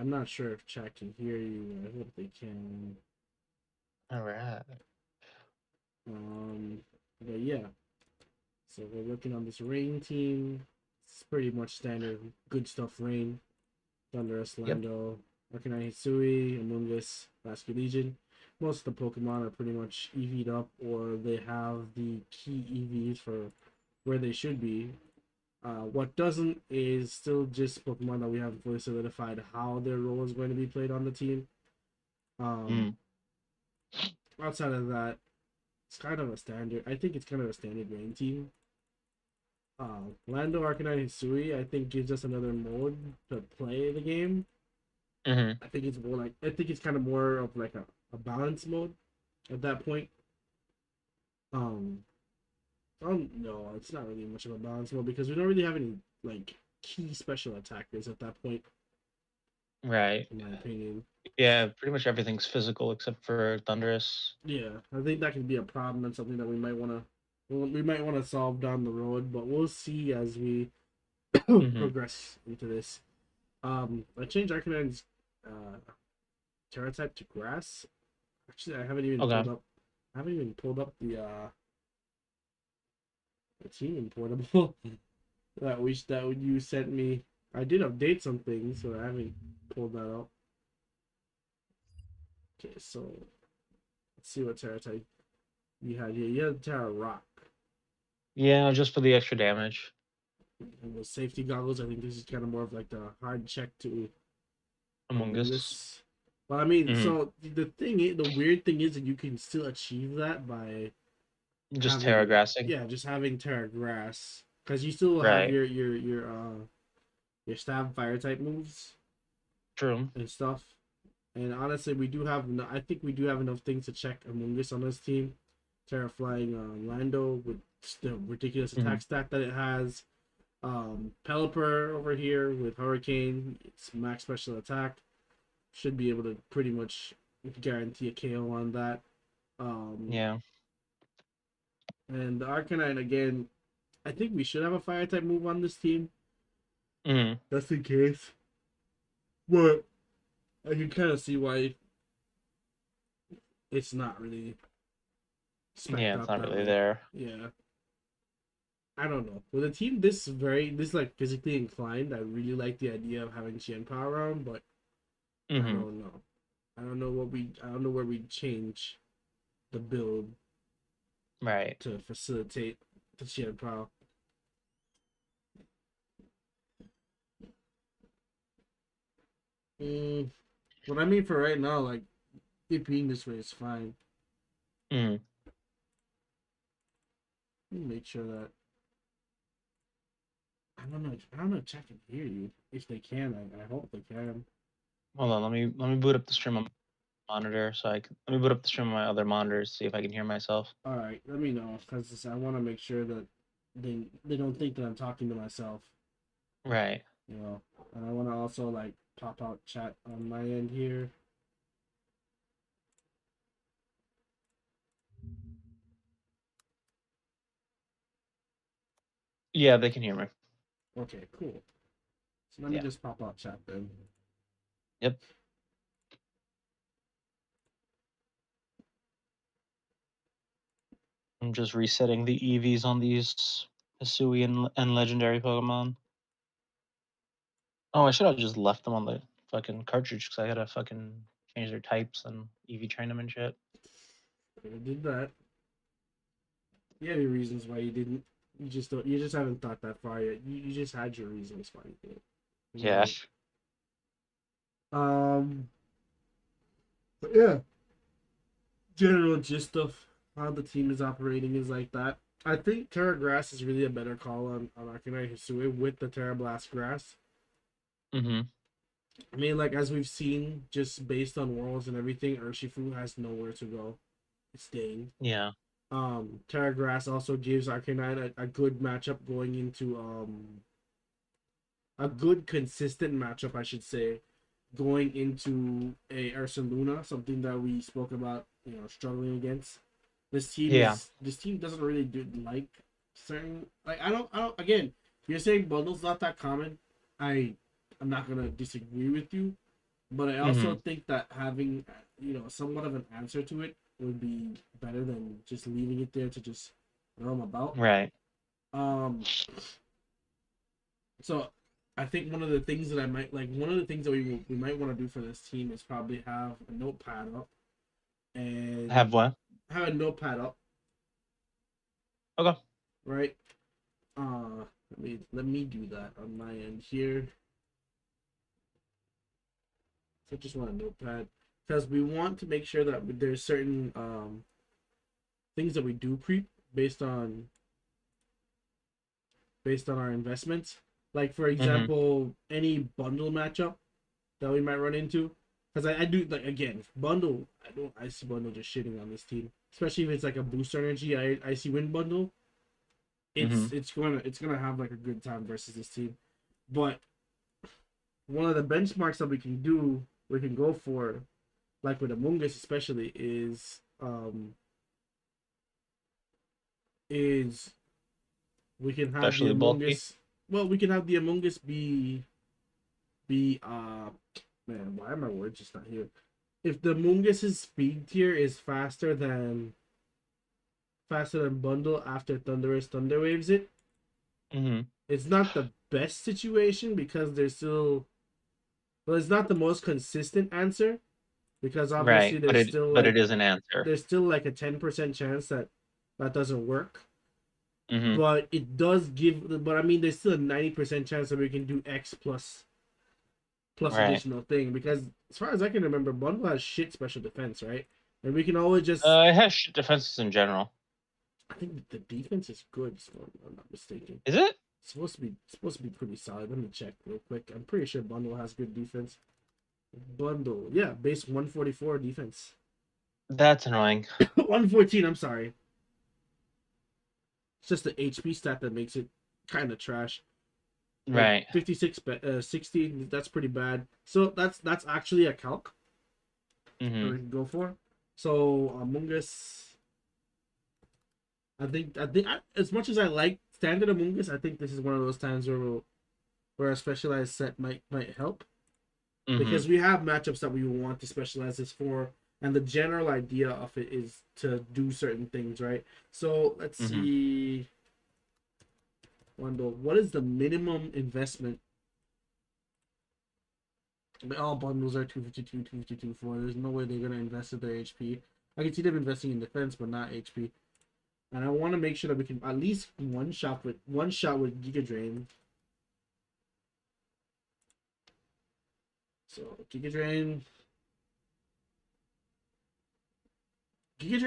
I'm not sure if chat can hear you. I hope they can. All right. Um, but yeah. So we're looking on this rain team. It's pretty much standard good stuff. Rain, Thunderous, Yep. Lando, Arcanine Hisui, Among Us, Basket Legion. Most of the Pokemon are pretty much EV'd up, or they have the key EVs for where they should be. What doesn't is still just Pokemon that we haven't fully solidified how their role is going to be played on the team. Mm. Um, Outside of that, it's kind of a standard. I think it's kind of a standard rain team. Lando Arcanine Hisui, I think, gives us another mode to play the game. Mm-hmm. I think it's more like I think it's kind of more of like a balance mode at that point. Um, I don't know. It's not really much of a balance mode because we don't really have any like key special attackers at that point, Right. in my opinion. Yeah, pretty much everything's physical except for Thunderous. Yeah, I think that could be a problem and something that we might want to solve down the road, but we'll see as we Mm-hmm. progress into this. I changed Arcanine's Terra type to grass. Actually, I haven't even Okay. pulled up. I haven't even pulled up the team in portable that you sent me. I did update some things, so I haven't pulled that up. Okay, so let's see what Terra type you had here. You had Terra Rock Yeah, just for the extra damage. and the safety goggles. I think this is kind of more of like the hard check to Among among Us. this. But I mean, Mm-hmm. so the weird thing is that you can still achieve that by Just Terra having grassing. yeah, just having Terra Grass because you still have Right. your stab fire type moves True. and stuff. And honestly, we do have I think we do have enough things to check Among Us on this team. Terra Flying Lando with the ridiculous Mm-hmm. attack stat that it has. Pelipper over here with Hurricane, it's max special attack. Should be able to pretty much guarantee a KO on that. Um, Yeah. and the Arcanine again, I think we should have a fire type move on this team. Mm-hmm. Just in case. But I can kind of see why it's not really Yeah, specced it's out not that really way. there. Yeah. I don't know. With a team this like physically inclined, I really like the idea of having Chien Power around, but I Mm-hmm. don't know. I don't know where we change the build Right. to facilitate the Chien Power. Mm, what I mean for right now, like it being this way is fine. Mm-hmm. Let me make sure that I don't know. I don't know if chat can hear you. If they can, I hope they can. Hold on, let me boot up the stream on monitor so I can let me boot up the stream on my other monitors, see if I can hear myself. All right, let me know because I want to make sure that they don't think that I'm talking to myself. Right. You know, and I want to also like pop out chat on my end here. Yeah, they can hear me. Okay, cool. So let me Yeah. just pop out chat then. Yep. I'm just resetting the EVs on these Hisui and legendary Pokemon. Oh, I should have just left them on the fucking cartridge because I gotta fucking change their types and EV train them and shit. I did that. You have your reasons why you didn't. You just don't. You just haven't thought that far yet. You just had your reasons why you did it. You Yeah. know. But yeah, general gist of how the team is operating is like that. I think Terra Grass is really a better call on Arcanine Hisui with the Terra Blast Grass. Mm-hmm. I mean, like as we've seen, just based on Worlds and everything, Urshifu has nowhere to go. It's staying. Yeah. Terra Grass also gives Arcanine a good matchup going into a good consistent matchup, I should say, going into a Ursaluna, something that we spoke about, struggling against. Yeah. This team doesn't really do like certain like I don't again, you're saying bundles not that common. I'm not gonna disagree with you. But I Mm-hmm. also think that having somewhat of an answer to it would be better than just leaving it there to just roam about. Right. Um, so I think one of the things that I might like, one of the things that we might want to do for this team is probably have a notepad up and Have one. have a notepad up, Okay. right? Let me do that on my end here. So I just want a notepad because we want to make sure that there's certain things that we do creep based on our investments. Like for Mm-hmm. example, any bundle matchup that we might run into. Because I do like again bundle. I see bundle just shitting on this team, especially if it's like a boost energy. I see win bundle. Mm-hmm. It's gonna have like a good time versus this team. But one of the benchmarks that we can go for, like with Among Us especially, is we can have the Especially Among bulky. Us. Well, we can have the Among Us be man, why are my words just not here? If the Among Us's speed tier is faster than Bundle after Thunderous Thunderwaves it, Mm-hmm. it's not the best situation because there's still well, it's not the most consistent answer because obviously Right. But it is an answer. there's still like a 10% chance that that doesn't work. Mm-hmm. But it does give but I mean there's still a 90% chance that we can do X plus Right. additional thing because as far as I can remember, Bundle has shit special defense, right? And we can always just It has shit defenses in general. I think the defense is good, if I'm not mistaken. Is it? It's supposed to be pretty solid. Let me check real quick. I'm pretty sure Bundle has good defense. Bundle, yeah, base 144 defense. That's annoying. 114. I'm sorry. It's just the HP stat that makes it kind of trash. Like Right. 56, 60. That's pretty bad. So that's actually a calc that Mm-hmm. we can go for. So Among Us, I think as much as I like standard Among Us, I think this is one of those times where a specialized set might help Mm-hmm. because we have matchups that we want to specialize this for, and the general idea of it is to do certain things, right? So let's Mm-hmm. see, Wendell, what is the minimum investment? I mean, all bundles are 252, 252, 4. There's no way they're gonna invest in their HP. I can see them investing in defense, but not HP. And I want to make sure that we can at least one shot with Giga Drain. So Giga Drain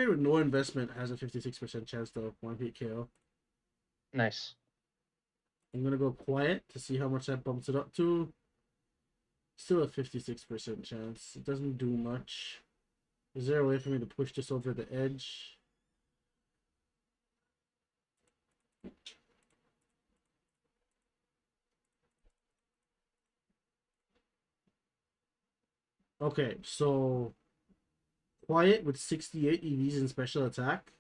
with no investment has a 56% chance to one hit KO. Nice. I'm gonna go quiet to see how much that bumps it up to. Still a 56% chance. It doesn't do much. Is there a way for me to push this over the edge? Okay, so quiet with 68 EVs in special attack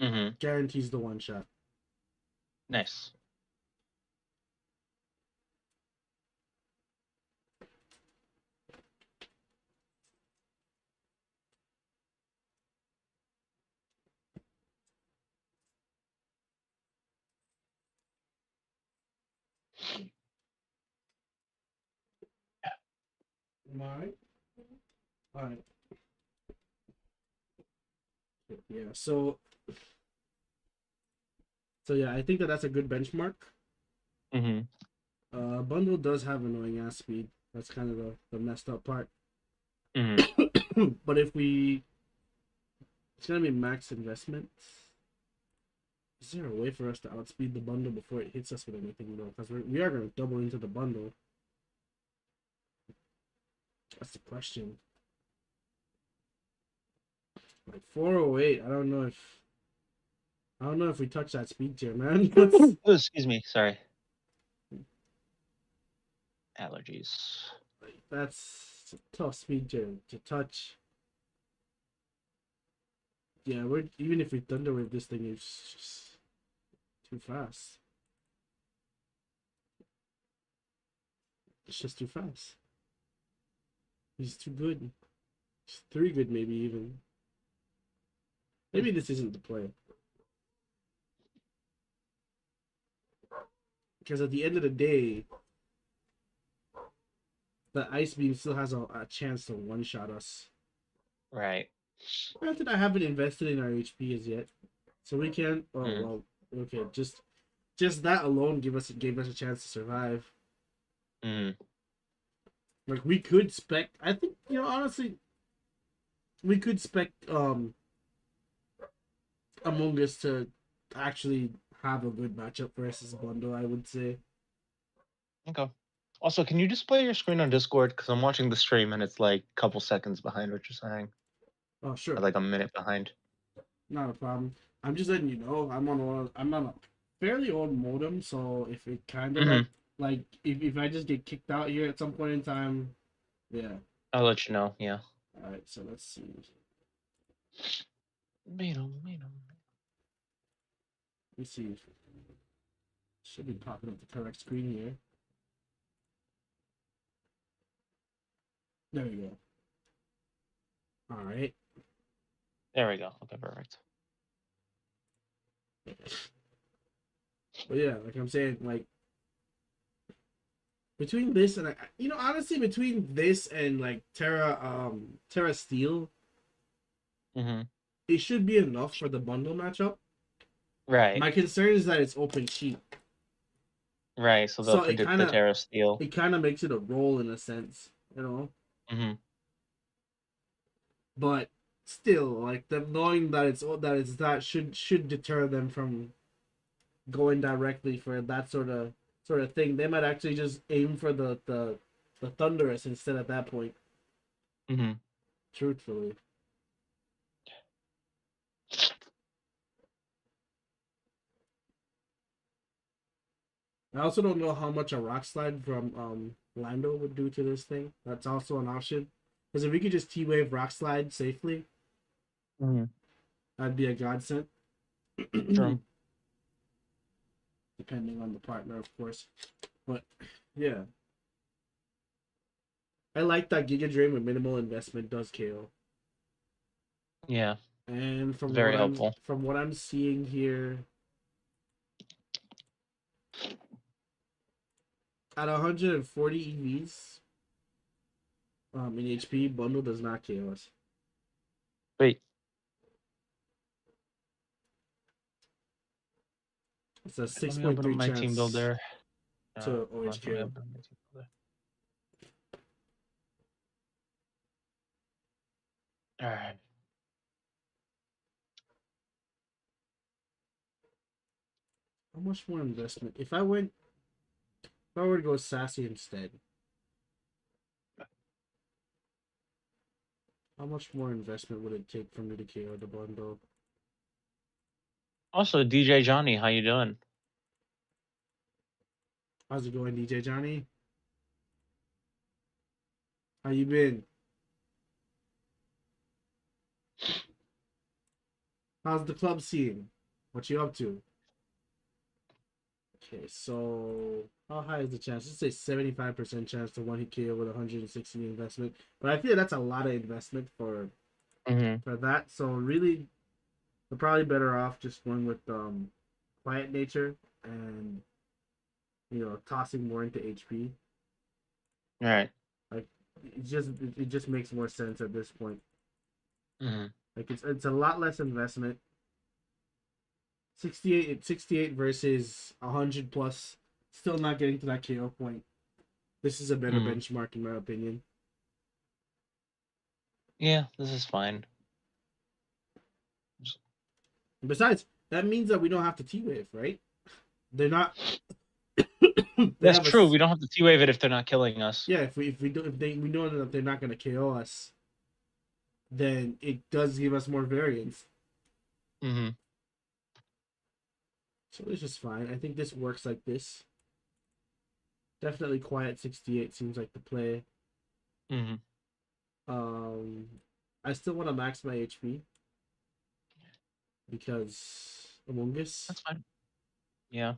Mm-hmm. guarantees the one shot. Nice. Alright. Alright. Yeah. So yeah, I think that's a good benchmark. Mm-hmm. Bundle does have annoying ass speed. That's kind of the messed up part. Mm-hmm. But it's gonna be max investment. Is there a way for us to outspeed the bundle before it hits us with anything though? Because we are gonna double into the bundle. That's the question. Like 408. I don't know if we touch that speed tier, man. Oh, excuse me. Sorry. Allergies. That's a tough speed tier to touch. Yeah, we're even if we thunderwave this thing, it's just too fast. It's just too fast. He's too good. He's 3 good, maybe even. Maybe this isn't the play. Because at the end of the day, the Ice Beam still has a chance to one-shot us. Right. Granted, I haven't invested in our HP as yet. So we can... Oh, well, okay. Just that alone gave us a chance to survive. Like, we could spec... I think, honestly, we could spec Among Us to actually have a good matchup versus Bundle, I would say. Okay. Also, can you display your screen on Discord? Because I'm watching the stream and it's like a couple seconds behind what you're saying. Oh, sure. Or like a minute behind. Not a problem. I'm just letting you know I'm on a fairly old modem, so if it kind of like if I just get kicked out here at some point in time, yeah. I'll let you know. Yeah. All right, so let's see. Let me see. Should be popping up the correct screen here. There we go. All right. There we go. Okay, perfect. But yeah, like I'm saying, like between this and honestly, between this and like Terra Steel, it should be enough for the bundle matchup. Right. My concern is that it's open cheap. Right, so they'll predict the Terra Steel. It kind of makes it a roll in a sense, But still, like them knowing that it's that should deter them from going directly for that sort of thing. They might actually just aim for the Thunderous instead at that point. Truthfully. I also don't know how much a Rock Slide from Lando would do to this thing. That's also an option. Because if we could just T-Wave Rock Slide safely, that'd be a godsend. True. Depending on the partner, of course. But, yeah. I like that Giga Drain with minimal investment does KO. Yeah. And from very helpful. From what I'm seeing here, at 140 EVs in HP, Bundle does not KO us. Wait. It's a 6.3 my chance team builder. to OHK. All right. How much more investment? If I were to go Sassy instead, how much more investment would it take for me to KO the Bundle? Also, DJ Johnny, how you doing? How's it going, DJ Johnny? How you been? How's the club scene? What you up to? Okay, so how high is the chance? Let's say 75% chance to one hit KO with 160 investment. But I feel that's a lot of investment for that. So really, we're probably better off just going with Quiet Nature and tossing more into HP. All right. Like it just makes more sense at this point. Like it's a lot less investment. 68 versus 100 plus, still not getting to that KO point. This is a better benchmark in my opinion. Yeah, this is fine. Besides, that means that we don't have to T-Wave, right? They're not. That's true. We don't have to T-Wave it if they're not killing us. Yeah, we know that they're not going to KO us, then it does give us more variance. So this is fine. I think this works like this. Definitely Quiet 68 seems like the play. I still want to max my HP because Among Us. That's fine. Yeah.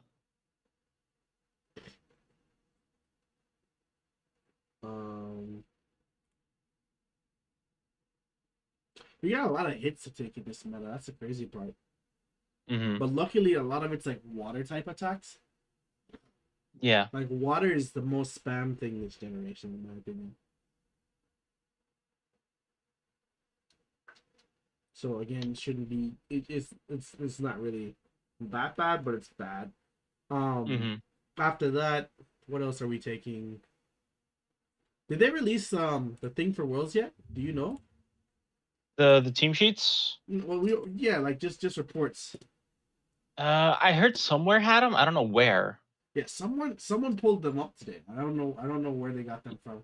We got a lot of hits to take in this meta. That's the crazy part. Mm-hmm. But luckily, a lot of it's like water type attacks. Yeah. Like water is the most spam thing this generation, in my opinion. So again, shouldn't be. It's not really that bad, but it's bad. Mm-hmm. After that, what else are we taking? Did they release the thing for Worlds yet? Do you know? The team sheets. Well, we yeah, like just reports. I heard somewhere had them. I don't know where. Yeah, someone pulled them up today. I don't know where they got them from.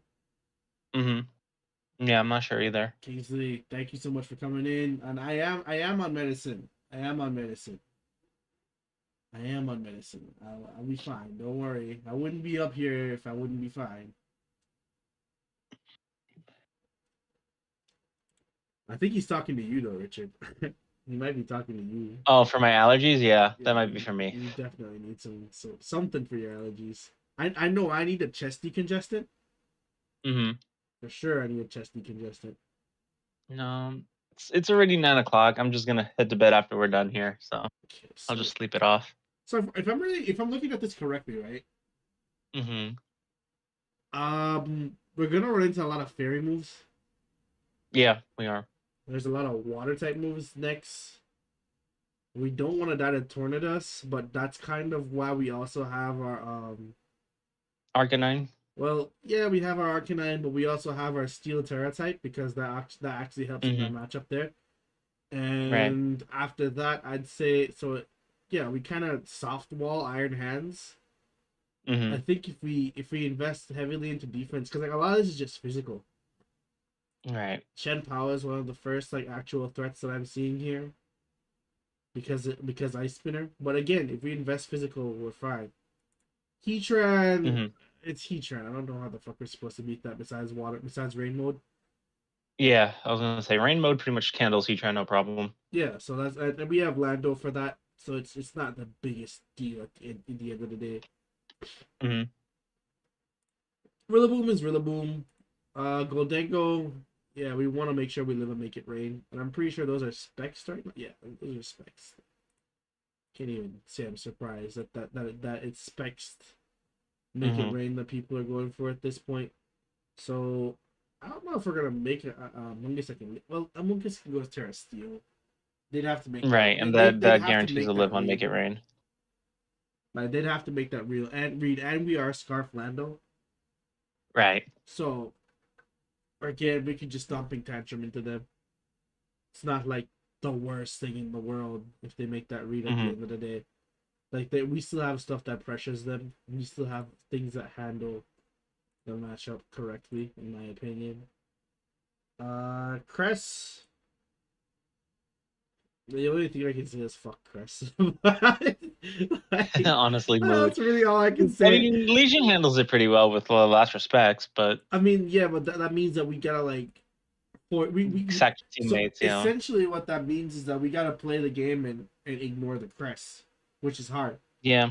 Mm-hmm. Yeah, I'm not sure either. Kingsley, thank you so much for coming in. And I am on medicine. I am on medicine. I am on medicine. I'll be fine. Don't worry. I wouldn't be up here if I wouldn't be fine. I think he's talking to you though, Richard. He might be talking to you. Oh, for my allergies, yeah, Yeah, that might be for me. you definitely need something for your allergies. I know I need a chest decongestant. Mm-hmm. For sure I need a chest decongestant. No, it's already 9 o'clock. I'm just gonna head to bed after we're done here, so Okay, I'll so just sleep it off. if I'm looking at this correctly, right? Mm-hmm. We're gonna run into a lot of fairy moves. Yeah, we are. There's a lot of water type moves next. We don't want to die to Tornadus, but that's kind of why we also have our Arcanine. well, yeah, we have our Arcanine, but we also have our Steel Terra type because that actually helps in that Mm-hmm. matchup there. Right. And after that, I'd say so. Yeah, we kind of soft wall Iron Hands. Mm-hmm. I think if we invest heavily into defense, because like a lot of this is just physical. Right. Shen Pao is one of the first like actual threats that I'm seeing here. Because Ice Spinner. But again, if we invest physical, we're fine. Heatran, Mm-hmm. it's Heatran. I don't know how the fuck we're supposed to beat that besides rain mode. Yeah, I was gonna say rain mode pretty much handles Heatran no problem. Yeah, so that's and we have Lando for that, so it's not the biggest deal in the end of the day. Mm-hmm. Rillaboom is Rillaboom. Goldengo, yeah, we want to make sure we live and make it rain, and I'm pretty sure those are specs starting. Yeah, those are specs. Can't even say I'm surprised that it's specs make it Mm-hmm. rain that people are going for at this point. So I don't know if we're gonna make it. Mungus can. Well, Mungus can go to Terra Steel. They'd have to make that. Right, and They'd that have to guarantees make a that live on real. Make It Rain. Like they'd have to make that real and read, and we are Scarf Lando. Right. So again, we could just dumping tantrum into them. It's not like the worst thing in the world if they make that read at the Mm-hmm. end of the day. Like we still have stuff that pressures them. We still have things that handle the matchup correctly, in my opinion. Cress. The only thing I can say is fuck Cress. Like, Honestly, mood. that's really all I can I say. mean, Legion handles it pretty well with last respects, but I mean, yeah, but that means that we gotta like, sack so teammates, essentially what that means is that we gotta play the game and ignore the Cress, which is hard. Yeah.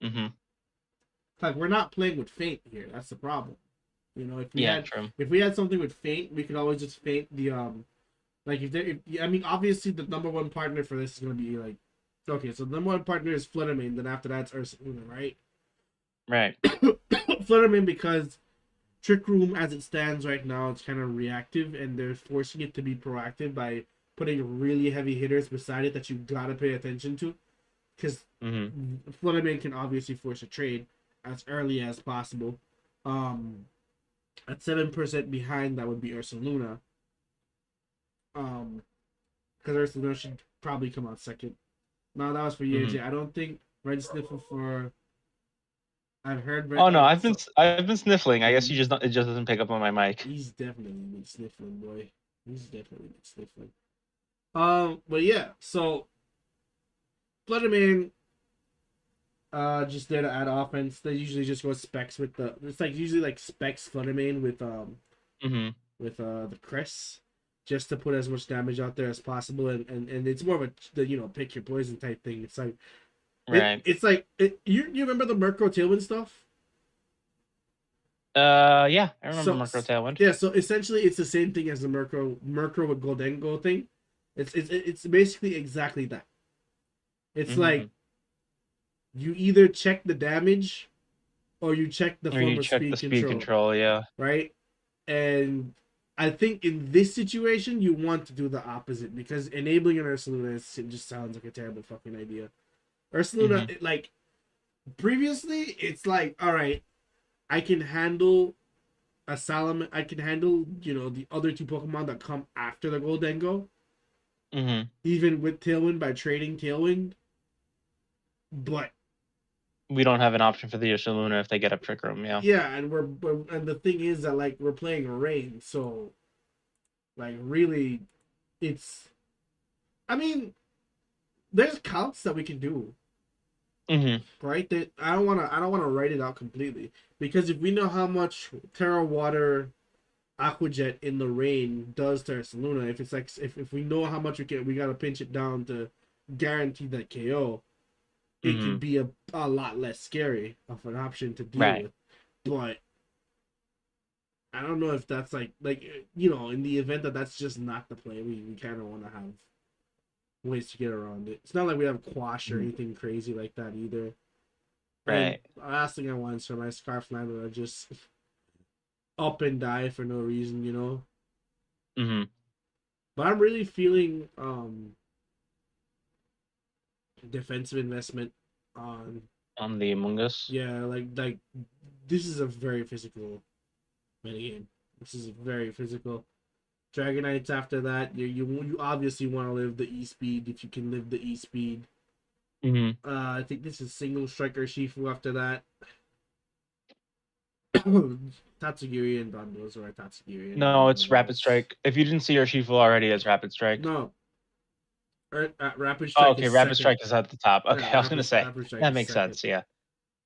Mm-hmm. Like we're not playing with Feint here. That's the problem. You know, Yeah, true. if we had something with Feint, we could always just feint the like I mean obviously the number one partner for this is gonna be like okay, so the number one partner is Fluttermane, then after that's Ursaluna, right? Right. Fluttermane because Trick Room as it stands right now it's kind of reactive and they're forcing it to be proactive by putting really heavy hitters beside it that you gotta pay attention to. Because Mm-hmm. Fluttermane can obviously force a trade as early as possible. At 7% behind, that would be Ursaluna. Because Ursaluna should probably come out second. No, that was for you, Mm-hmm. AJ. I don't think Red Sniffle for. I've heard. Oh no, I've been sniffling. I guess it just doesn't pick up on my mic. He's definitely been sniffling, boy. He's definitely been sniffling. But yeah, so Fluttermane just there to add offense. They usually just go specs with the. It's like usually like specs Fluttermane with Mm-hmm. with the Cress, just to put as much damage out there as possible, and it's more of a pick your poison type thing. It's like Right. it's like you remember the Murkrow Tailwind stuff? Yeah, I remember So Murkrow Tailwind. yeah, so essentially it's the same thing as the Murkrow with Goldengo thing. It's basically exactly that. It's Mm-hmm. like you either check the damage or you check the Or you form of check the speed speed control, control, yeah. right? And I think in this situation you want to do the opposite because enabling an Ursaluna just sounds like a terrible fucking idea. Mm-hmm. Ursaluna, like previously, it's like, all right, I can handle a Salam. I can handle the other two Pokemon that come after the Goldengo, Mm-hmm. even with Tailwind by trading Tailwind. But We don't have an option for the Ursaluna if they get up Trick Room, yeah. yeah, and and the thing is that like we're playing rain, so like really, it's. I mean, there's counts that we can do, Mm-hmm. right? That I don't wanna write it out completely because if we know how much Terra Water Aqua Jet in the rain does to Ursaluna, if it's like if we know how much we gotta pinch it down to guarantee that KO, it Mm-hmm. could be a lot less scary of an option to deal Right. with. But I don't know if that's like in the event that that's just not the play, we kind of want to have ways to get around it. It's not like we have Quash or Mhm. anything crazy like that either. And Right. the last thing I want is for my Scarflander to just up and die for no reason. Mm-hmm. But I'm really feeling defensive investment on On the Among Us. yeah, like this is a very physical minigame. This is very physical. Dragonites after that, you obviously want to live the E speed if you can live the E speed. Mm-hmm. I think this is single striker Shifu after that. Tatsugiri and Bandos or Tatsugiri and No, it's Rapid Bandos. Strike. If you didn't see your Shifu already, it's Rapid Strike. No, Rapid Oh, Strike okay. is Rapid second. Strike is at the top. Yeah, Okay, I was gonna say Rapid Strike that is makes second. sense. Yeah.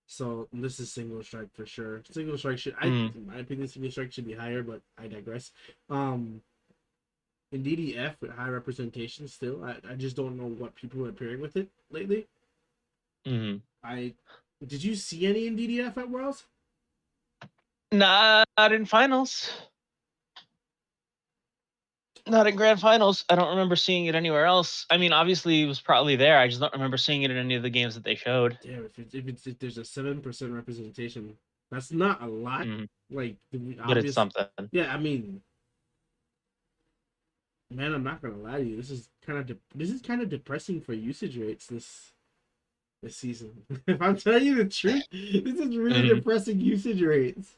So this is single strike for sure. Single strike Mm. in my opinion, single strike should be higher, but I digress. Um, in DDF with high representation, still, I just don't know what people are pairing with it lately. Mm-hmm. I did you see any in DDF at Worlds? Not in finals. Not in grand finals. I don't remember seeing it anywhere else. I mean, obviously it was probably there. I just don't remember seeing it in any of the games that they showed. Damn, if there's a 7% representation, that's not a lot. Mm. Like But it's obvious, something. yeah. I mean, man, I'm not gonna lie to you. This is kind of depressing for usage rates this season. If I'm telling you the truth, this is really Mm-hmm. depressing usage rates.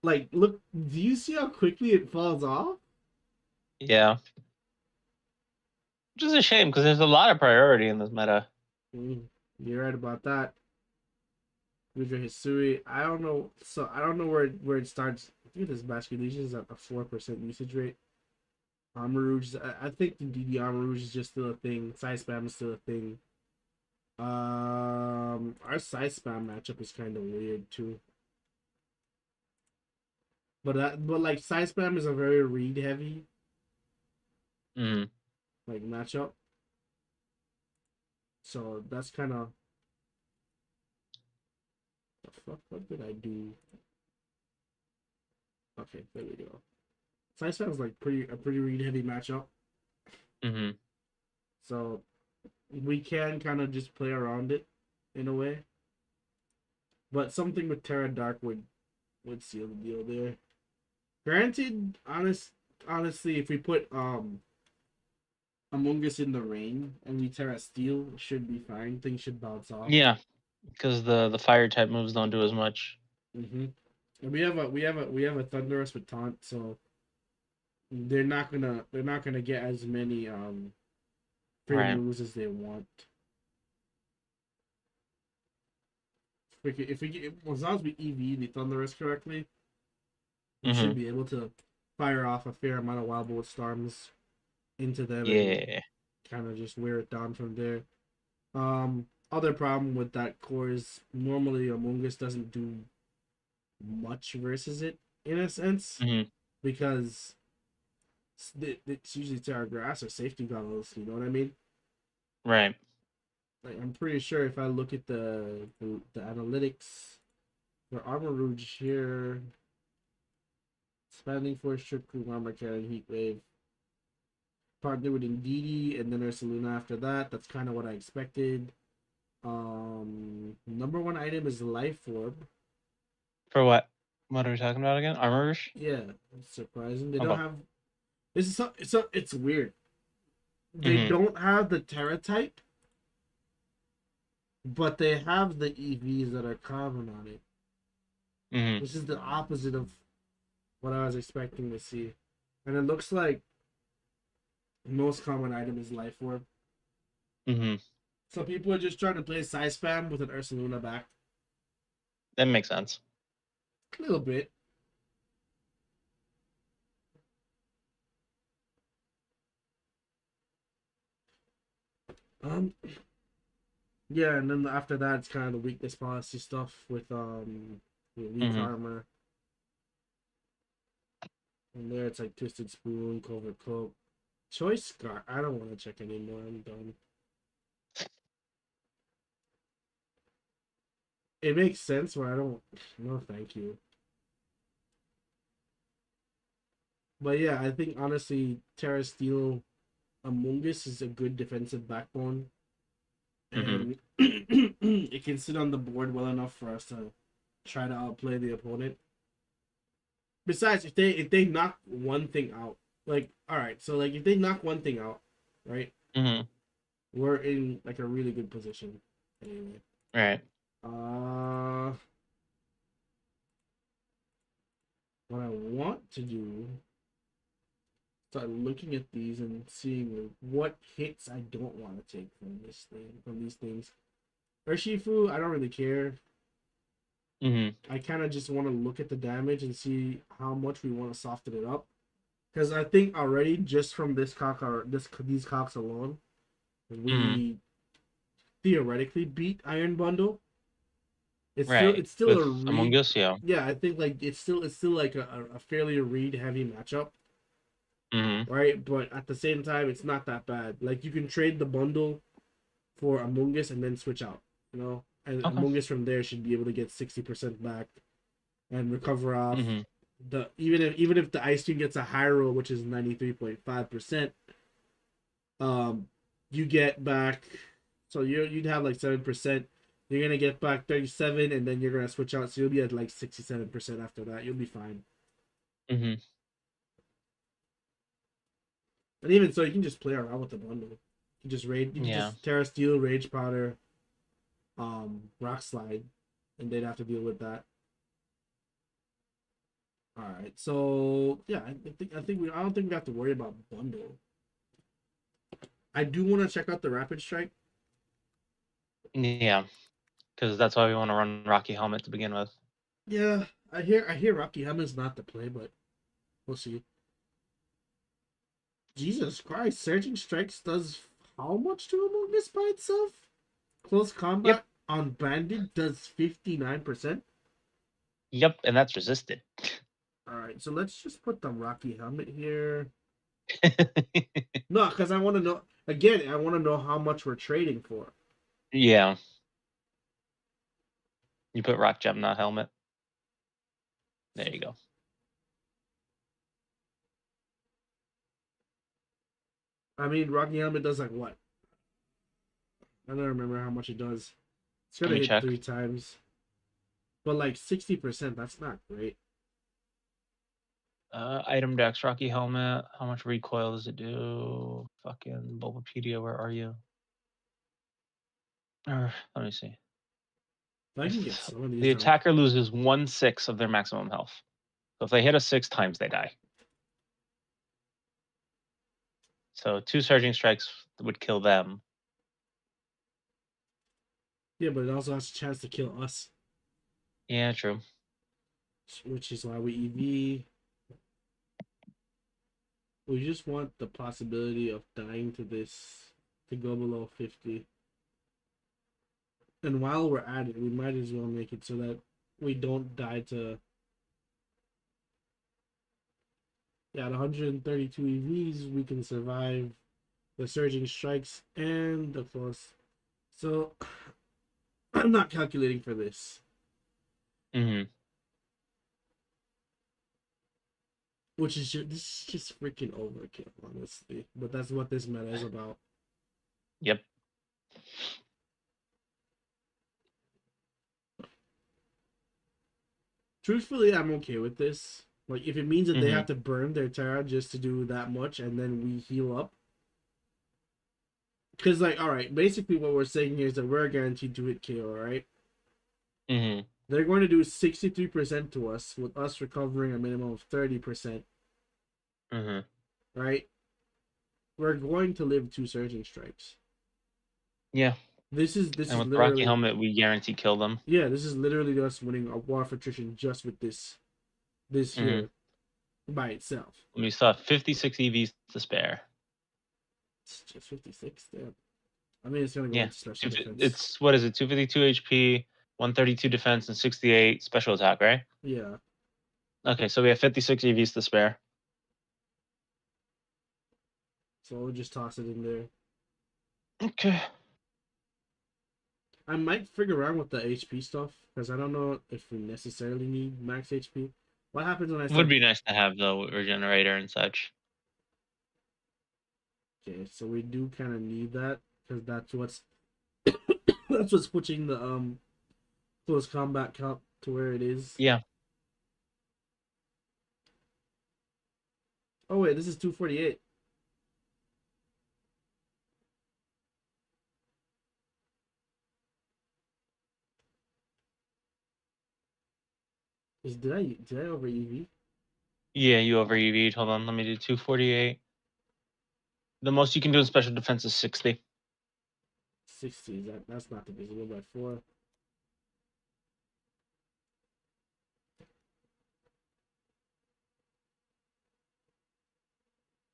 Like, look, do you see how quickly it falls off? Yeah. Which is a shame because there's a lot of priority in this meta. You're right about that. Gudra Hisui. I don't know. So I don't know where it starts. I think this Basket Legion is at a 4% usage rate. Armor Rouge. I think the DD Armor Rouge is just still a thing. Side spam is still a thing. Our side spam matchup is kind of weird too. But like side spam is a very read heavy Mm. like matchup. So that's kind of the fuck. What did I do? Okay, there we go. Side spam is like a pretty read heavy matchup. Mm-hmm. So we can kind of just play around it in a way. But something with Terra Dark would seal the deal there. Granted, honestly, if we put Among Us in the rain and we Terra Steel, it should be fine. Things should bounce off. Yeah, because the fire type moves don't do as much. Mm-hmm. And we have a Thunderous with taunt, so they're not gonna get as many free Right. moves as they want. If we get, as long as we EV the Thunderous correctly, we Mm-hmm. should be able to fire off a fair amount of Wild Bullet Storms into them and Yeah. kind of just wear it down from there. Other problem with that core is normally Among Us doesn't do much versus it in a sense Mm-hmm. because it's usually Terra Grass or safety goggles. You know what I mean? Right. Like I'm pretty sure if I look at the analytics For Armor Rouge here, Expanding Force, Trick Crew, Armor Cannon, Heat Wave. Partner with Indeedee and then Ursaluna after that. That's kind of what I expected. Number one item is Life Orb. For what? What are we talking about again? Armor? Yeah, it's surprising. They don't Okay. have. This is so it's weird. They Mm-hmm. don't have the Terra type, but they have the EVs that are common on it. Mm-hmm. This is the opposite of what I was expecting to see, and it looks like most common item is Life Orb. Mm-hmm. So people are just trying to play side spam with an Ursaluna back. That makes sense. A little bit. Um, yeah, and then after that, it's kind of the weakness policy stuff with weak Mm-hmm. armor. And there, it's like Twisted Spoon, Covert Cloak, Choice Scar. I don't want to check anymore. I'm done. It makes sense, but I don't. No, thank you. But yeah, I think honestly, Terra Steel Among Us is a good defensive backbone, Mm-hmm. and it can sit on the board well enough for us to try to outplay the opponent. Besides, if they knock one thing out, like all right, so like if they knock one thing out, right, Mm-hmm. we're in like a really good position. Anyway, Right. uh, what I want to do, start looking at these and seeing what hits I don't want to take from these things. Urshifu, I don't really care. Mm-hmm. I kind of just want to look at the damage and see how much we want to soften it up. Because I think already just from this cock or these cocks alone, Mm-hmm. we theoretically beat Iron Bundle. Right. It's still With a Among read. Us, yeah. Yeah, I think like it's still like a fairly read heavy matchup, Mm-hmm. right? But at the same time, it's not that bad. Like you can trade the bundle for Among Us and then switch out, and Okay. Among Us from there should be able to get 60% back and recover off Mm-hmm. the even if the ice cream gets a high roll, which is 93.5%, um, you get back. So you'd have like 7%. You're gonna get back 37, and then you're gonna switch out. So you'll be at like 67% after that. You'll be fine. Mm-hmm. And even so, you can just play around with the bundle. You can Yeah. just Terra Steel, Rage Powder, Rock Slide, and they'd have to deal with that. All right, so yeah, I don't think we have to worry about bundle. I do want to check out the Rapid Strike. Yeah. Because that's why we want to run Rocky Helmet to begin with. Yeah, I hear Rocky Helmet's not the play, but we'll see. Jesus Christ, Surging Strikes does how much to Among Us by itself? Close Yep. combat on Bandit does 59%. Yep. And that's resisted. Alright, so let's just put the Rocky Helmet here. No, because I want to know, again, I want to know how much we're trading for. Yeah. You put Rock Gem, not Helmet. There you go. I mean, Rocky Helmet does like what? I don't remember how much it does. It's Let gonna me hit check. 3 times. But like 60%, that's not great. Item Dex, Rocky Helmet. How much recoil does it do? Fucking Bulbapedia, where are you? Let me see. If I can get some of these The down. attacker loses 1/6 of their maximum health. So if they hit us 6 times, they die. So 2 Surging Strikes would kill them. Yeah, but it also has a chance to kill us, Yeah, true. which is why we EV. We just want the possibility of dying to this to go below 50. And while we're at it, we might as well make it so that we don't die to. Yeah, at 132 EVs, we can survive the surging strikes and the close. So I'm not calculating for this. Mm-hmm. Which is just, this is just freaking overkill, honestly. But that's what this meta is about. Yep. Truthfully, I'm okay with this. Like, if it means that they Mhm. have to burn their Terra just to do that much, and then we heal up. Because, like, all right, basically what we're saying here is that we're guaranteed to hit KO, right? Mhm. They're going to do 63% to us, with us recovering a minimum of 30%, Mhm. right? We're going to live 2 surging strikes. Yeah. This is And with the Rocky literally, helmet, we guarantee kill them. yeah, this is literally us winning a war of attrition just with this Mhm. here by itself. We still have 56 EVs to spare. It's just 56 there. I mean, it's gonna go Yeah. into special defense. It's what is it? 252 HP, 132 defense, and 68 special attack, right? Yeah. Okay, so we have 56 EVs to spare. So I'll just toss it in there. Okay. I might figure out with the HP stuff because I don't know if we necessarily need max HP. What happens when I Would start? be nice to have though, regenerator and such. Okay, so we do kind of need that because that's what's that's what's pushing the close combat cup to where it is. Yeah. Oh wait, this is 248. Did I over EV? Yeah, you over EV'd. Hold on, let me do 248. The most you can do in special defense is 60. 60. That's not divisible by 4.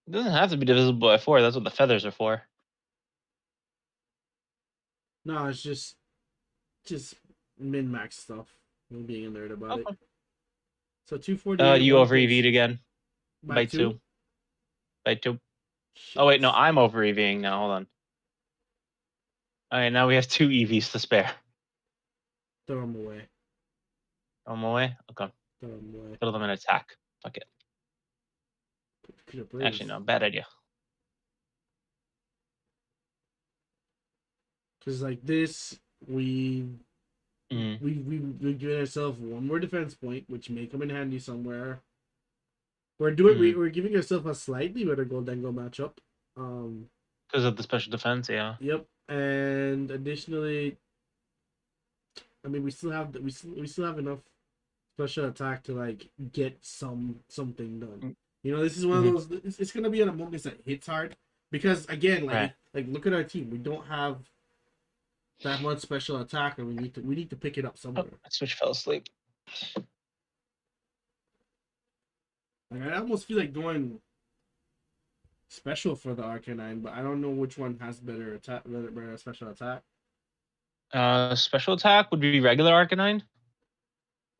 It doesn't have to be divisible by 4. That's what the feathers are for. No, it's just min max stuff. I'm being a nerd about it. Okay. So 248, You over 136 EV'd again by by 2. 2. By 2. Shit. Oh wait, no, I'm over EVing now. Hold on. All right, now we have 2 EVs to spare. Throw them away. On my way. Okay. Throw them away. Kill them in attack. Fuck it. Could have Actually, blazed. no, bad idea. Because like this, we Mm. we give ourselves one more defense point, which may come in handy somewhere. Mm. We're giving ourselves a slightly better Goldango matchup. Um, Because of the special defense, yeah. yep, and additionally, I mean we still have enough special attack to like get something done. You know, this is one of Mm-hmm. those. It's gonna be an Among Us that hits hard because again, Right. like look at our team. We don't have that much special attack, and we need to pick it up Oh, somewhere. my Switch fell asleep. Like I almost feel like going special for the Arcanine, but I don't know which one has better attack, better special attack. Special attack would be regular Arcanine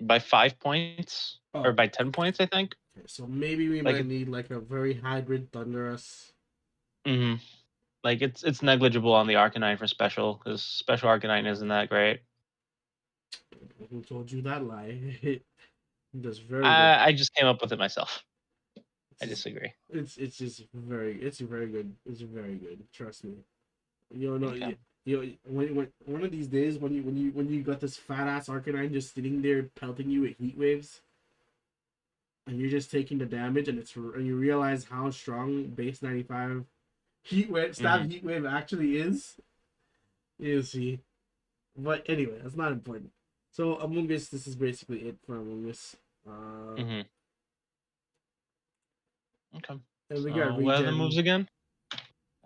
by 5 points or Oh, by 10 points, I think. okay, so maybe we Like might need like a very hybrid Thunderous. mm-hmm. Like it's negligible on the Arcanine for special because special Arcanine isn't that great. Who told you that lie? It does very good. I just came up with it myself. I It's just, disagree. it's just very good. It's very good. Trust me. You know, Okay. when one of these days when you got this fat ass Arcanine just sitting there pelting you with heat waves, and you're just taking the damage, and you realize how strong base 95 Mm-hmm. heat wave actually is. You see, but anyway, that's not important. So Among Us, this is basically it for Among Us. Mm-hmm. Okay. And we got So what are the moves regen.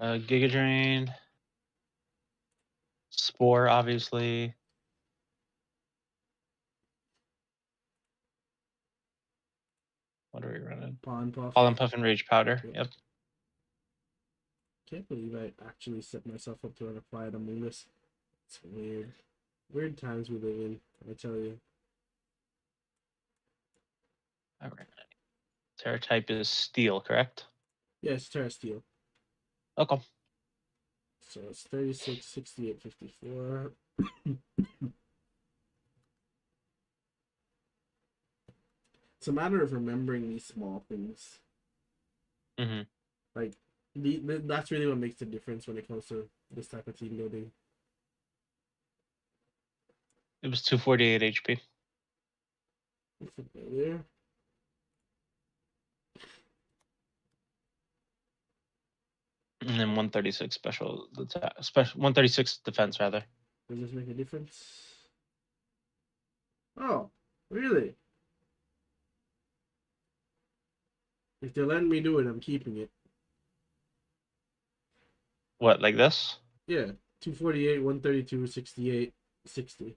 again? Giga Drain, Spore, obviously. What are we running? Pawn Puff. Pollen Puff and Rage Powder. Yep. Yep. Can't believe I actually set myself up to apply it Among Us. It's weird. Weird times we live in, I tell you. All right. Terra type is Steel, correct? Yes, Terra Steel. Okay. So it's 36, 68, 54. It's a matter of remembering these small things. Mm-hmm. Like, that's really what makes the difference when it comes to this type of team building. It was 248 HP. There. And then 136 special 136 defense rather. Does this make a difference? Oh, really? If they're letting me do it, I'm keeping it. What, like this? Yeah, 248, 132, 68, 60.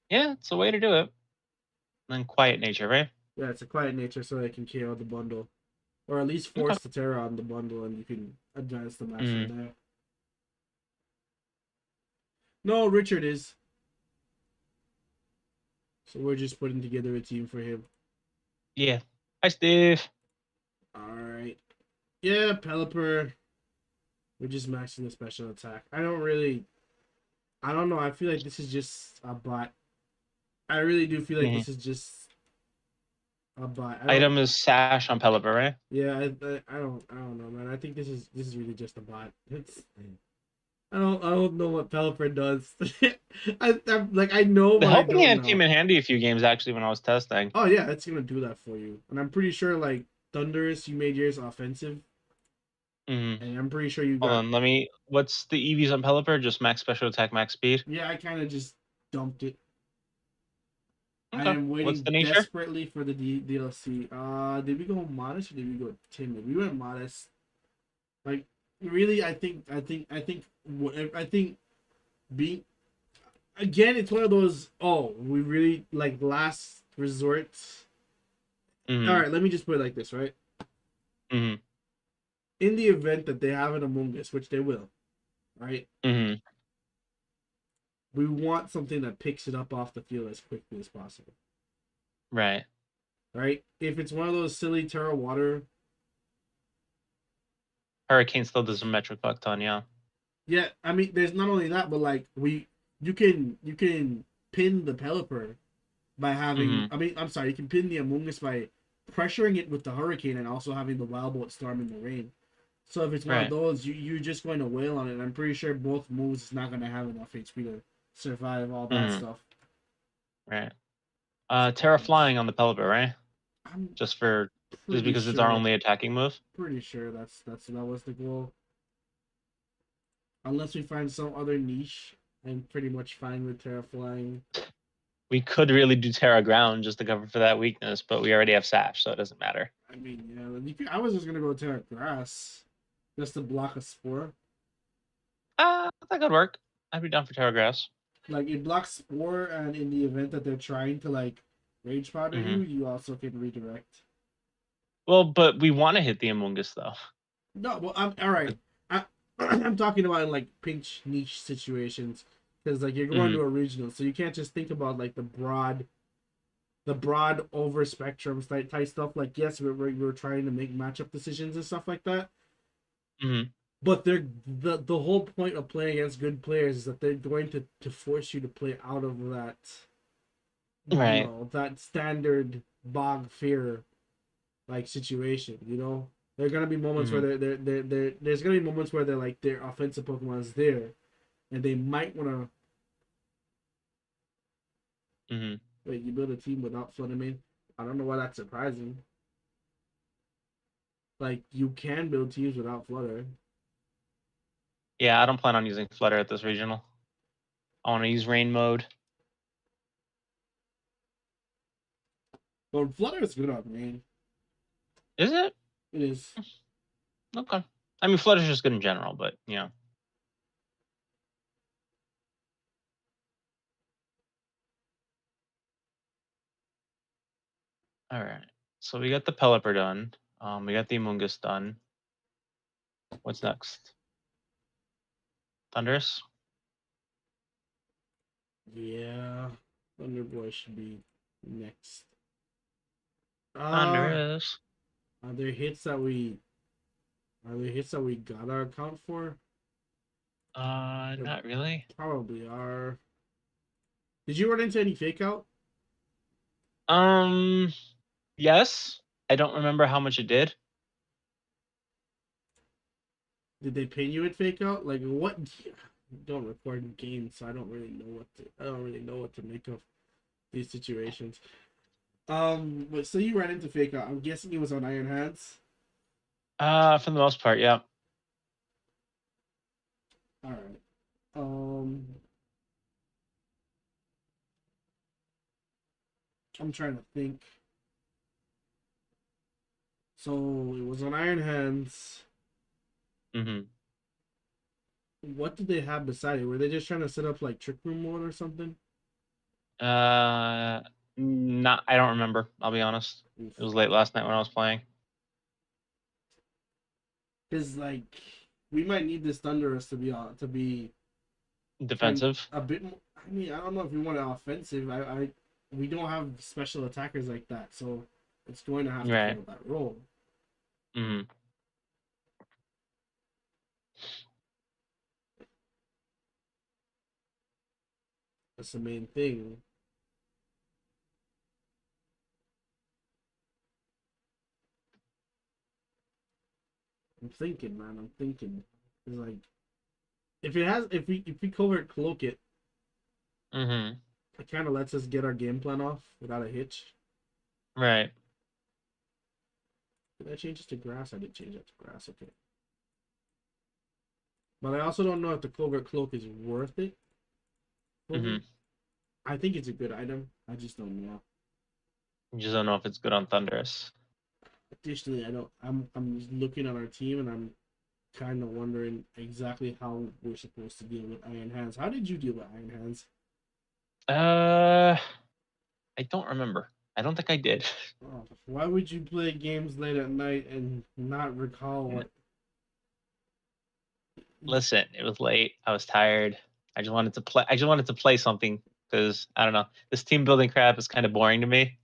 Yeah, it's a way to do it. And then quiet nature, right? Yeah, it's a quiet nature so they can KO the bundle. Or at least force the terror on the bundle and you can advance the match from there. No, Richard is. So we're just putting together a team for him. Yeah. Hi, Steve. Alright. Yeah, Pelipper. We're just maxing the special attack. I don't know. I feel like this is just a bot. I really do feel like this is just a bot. Item is sash on Pelipper, right? Yeah, I don't know, man. I think this is really just a bot. I don't know what Pelipper does. I'm like, I know, The but I helping don't hand know. came in handy a few games actually when I was testing. Oh yeah, it's gonna do that for you. And I'm pretty sure like Thunderous, you made yours offensive. Mm-hmm. And I'm pretty sure you got. Hold on, let me. What's the EVs on Pelipper? Just max special attack, max speed. Yeah, I kind of just dumped it. Okay. I am waiting What's the nature? desperately for the DLC. Did we go modest or did we go timid? We went modest. Like, really, I think being again, it's one of those. Oh, we really like last resort. Mm-hmm. All right, let me just put it like this, right? Mm-hmm. In the event that they have an Among Us, which they will, right? Mm-hmm. We want something that picks it up off the field as quickly as possible. Right. Right? If it's one of those silly Terra Water. Hurricane still does a metric buck ton, yeah. Yeah, I mean, there's not only that, but like you can pin the Pelipper by having. Mm-hmm. I mean, I'm sorry, you can pin the Among Us by pressuring it with the Hurricane and also having the Wild Bolt Storm in the rain. So if it's one of those, you're just going to wail on it. I'm pretty sure both moves is not going to have enough HP to survive all that stuff. Right. Terra Flying on the Pelipper, right? Just because it's our only attacking move. Pretty sure that was the goal. Unless we find some other niche, I'm pretty much fine with Terra Flying. We could really do Terra Ground just to cover for that weakness, but we already have Sash, so it doesn't matter. I mean, yeah, I was just gonna go Terra Grass, just to block a Spore. That could work. I'd be down for Terra Grass. Like, it blocks Spore, and in the event that they're trying to like Rage Powder you also can redirect. Well, but we want to hit the Among Us though. No, well, I'm all right. I'm talking about in like pinch niche situations, because like you're going to a regional, so you can't just think about like the broad over spectrum type stuff. Like, yes, we're trying to make matchup decisions and stuff like that. But they're the whole point of playing against good players is that they're going to force you to play out of that, right? You know, that standard bog fear like situation. You know, there are gonna be moments where there's gonna be moments where they're like their offensive Pokemon is there, and they might wanna. Wait, you build a team without Fluttermane? I don't know why that's surprising. Like, you can build teams without Flutter. Yeah, I don't plan on using Flutter at this regional. I want to use Rain mode. Well, Flutter is good on Rain. Is it? It is. Okay. I mean, Flutter's just good in general, but, you know. All right. So we got the Pelipper done. We got the Among Us done. What's next? Thunderous? Yeah. Thunderboy should be next. Thunderous. Are there hits that we gotta account for? Not really. Probably are. Did you run into any fake out? Yes. I don't remember how much it did. Did they pay you at fake out? Like what? I don't record games, so I don't really know what to. I don't really know what to make of these situations. But so you ran into fake out. I'm guessing it was on Iron Hands. For the most part, yeah. All right. Um, I'm trying to think. So it was on Iron Hands. Mm-hmm. What did they have beside it? Were they just trying to set up like trick room mode or something? Not. I don't remember. I'll be honest. Oof. It was late last night when I was playing. Because like we might need this Thunderous to be kind Defensive. a bit more. I mean, I don't know if we want it offensive. We don't have special attackers like that, so it's going to have to Right. fill that role. Mm-hmm. That's the main thing. I'm thinking, man. I'm thinking. It's like if we covert cloak it, Mm-hmm. it kind of lets us get our game plan off without a hitch. Right. Did I change it to grass? I did change it to grass. Okay. But I also don't know if the covert cloak is worth it for me. Mm-hmm. I think it's a good item. I just don't know. You just don't know if it's good on Thunderous. Additionally, I don't. I'm looking at our team and I'm kind of wondering exactly how we're supposed to deal with Iron Hands. How did you deal with Iron Hands? I don't remember. I don't think I did. Oh, why would you play games late at night and not recall what? Listen, it was late. I was tired. I just wanted to play. I just wanted to play something because I don't know. This team building crap is kind of boring to me.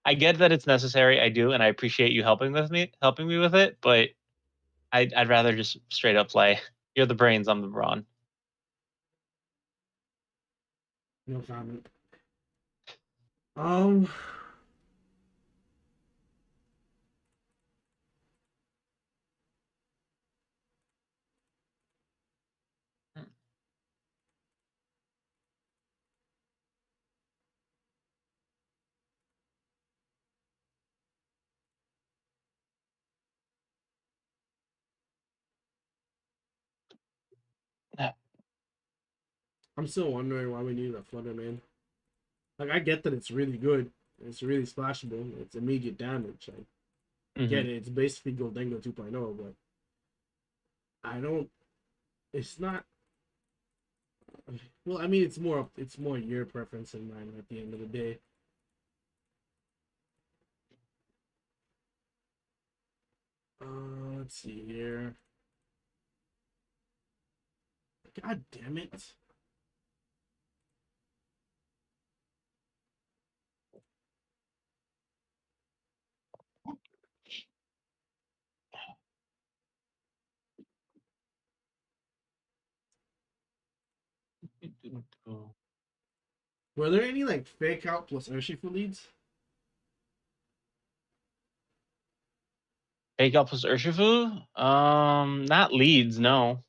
I get that it's necessary. I do, and I appreciate you helping me with it. But I'd rather just straight up play. You're the brains. I'm the brawn. No comment. Um, I'm still wondering why we need a Flutter Man. Like I get that it's really good. It's really splashable. It's immediate damage. I Mm-hmm. get it. It's basically Goldengo 2.0, but I don't. It's not. Well, I mean, it's more your preference than mine at the end of the day. Let's see here. God damn it. Were there any like fake out plus Urshifu leads? Fake up plus Urshifu? Not leads. No.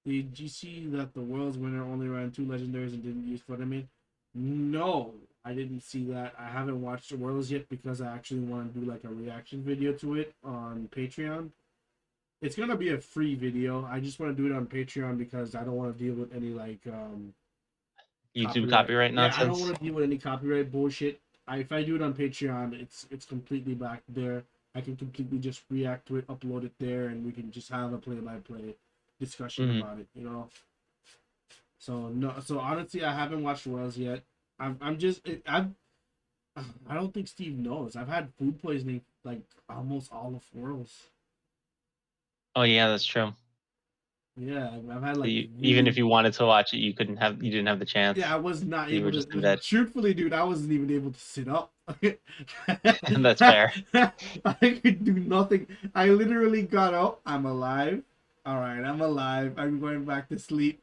Did you see that the world's winner only ran 2 legendaries and didn't use Fluttermane? No, I didn't see that. I haven't watched the Worlds yet because I actually want to do like a reaction video to it on Patreon. It's gonna be a free video. I just want to do it on Patreon because I don't want to deal with any like YouTube copyright Yeah, I don't want nonsense. to deal with any copyright bullshit. If I do it on Patreon, it's completely back there. I can completely just react to it, upload it there, and we can just have a play-by-play discussion Mm-hmm. about it. You know. So no, so honestly, I haven't watched Worlds yet. I'm just I don't think Steve knows. I've had food poisoning like almost all of Worlds. Oh yeah, that's true. Yeah, I've had So like even really. if you wanted to watch it, you didn't have the Yeah, I chance. was not You were able just in to. bed. Truthfully, dude, I wasn't even able to sit up. And that's fair. I could do nothing. I literally got up. I'm alive. All right, I'm alive. I'm going back to sleep.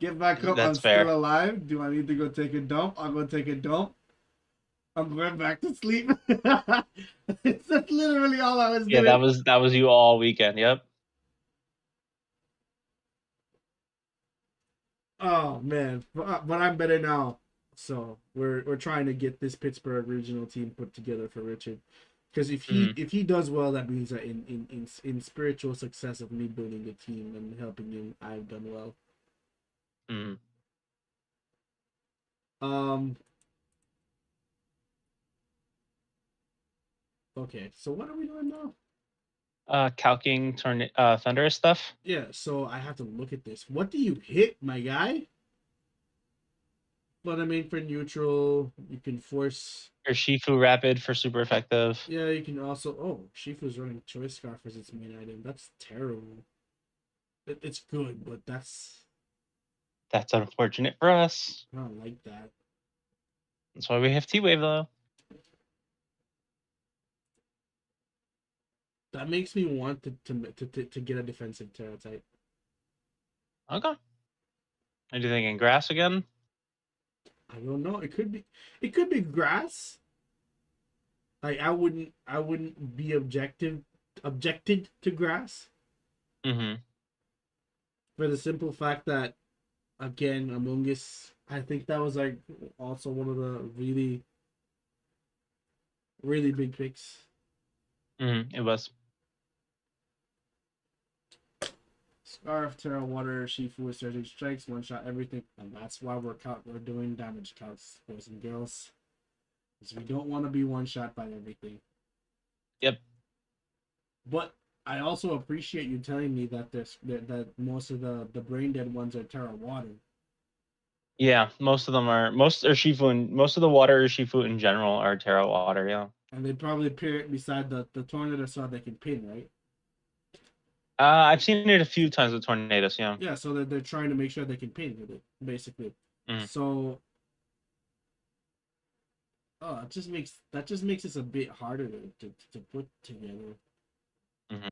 Get back up. I'm That's fair. still alive. Do I need to go take a dump? I'll go take a dump. I'm going back to sleep. That's literally all I was Yeah, doing. that was you all weekend. Yep. Oh man, but I'm better now. So we're trying to get this Pittsburgh regional team put together for Richard. Because if he does well, that means that in spiritual success of me building the team and helping him, I've done well. Mm. Okay, so what are we doing now? Calking Thunder stuff. Yeah, so I have to look at this. What do you hit, my guy? But I mean, for neutral, you can force. Or Shifu Rapid for super effective. Yeah, you can also. Oh, Shifu's running Choice Scarf as its main item. That's terrible. It's good, but that's. That's unfortunate for us. I don't like that. That's why we have T-Wave though. That makes me want to get a defensive Terra type. Okay. Are you thinking grass again? I don't know. It could be grass. Like I wouldn't be objected to grass. Mm-hmm. For the simple fact that, again, Among Us, I think that was like also one of the really, really big picks. Mm-hmm. It was. Scarf, Terra, Water, Shifu, Surging Strikes, one shot everything, and that's why we're doing damage counts, boys and girls. Because we don't want to be one shot by everything. Yep. But I also appreciate you telling me that that most of the brain dead ones are Terra Water. Yeah, most of them are. Most of the water Shifu in general are Terra Water. Yeah. And they probably pair it beside the tornado so they can pin, right? I've seen it a few times with tornadoes. Yeah. Yeah, so they're trying to make sure they can pin with it, basically. Mm. So, that just makes this a bit harder to put together. Mm-hmm.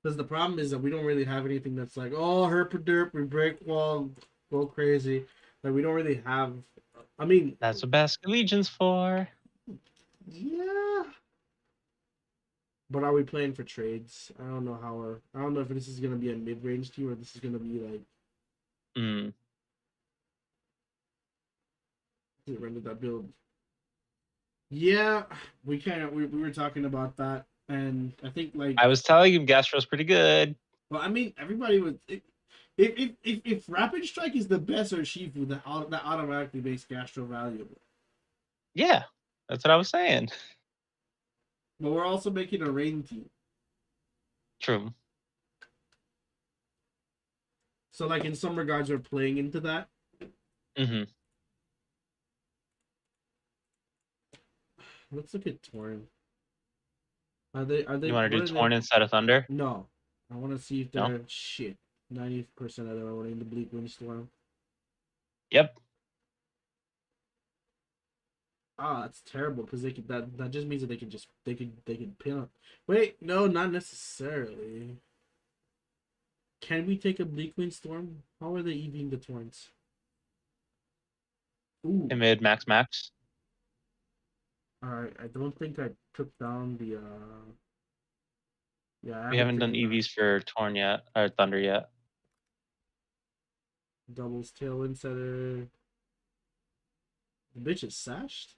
Because the problem is that we don't really have anything that's like, oh, herp derp, we break wall, go crazy. Like we don't really have. I mean, That's what Basket Legion's for. yeah. But are we playing for trades? I don't know how. I don't know if this is gonna be a mid-range team or this is gonna be like. Mm. Render that build. Yeah, we were talking about that, and I think like I was telling him Gastro's pretty good. well, I mean, everybody was. If Rapid Strike is the best or Shifu, that automatically makes Gastro valuable. Yeah, that's what I was saying. But we're also making a rain team. True. So, like in some regards, we're playing into that. Mm-hmm. Let's look at Torn. Are they? You want to do Torn instead of Thunder? No, I want to see if they're shit. 90% of them are running the Bleak Windstorm. Yep. That's terrible because they could. That just means that they can pin up. Wait, no, not necessarily. Can we take a Bleak Windstorm? How are they EVing the Torrents? Ooh. Mid max. Alright, I don't think I took down the yeah. We haven't done EVs for Torn yet or Thunder yet. Doubles Tailwind Setter. The bitch is sashed.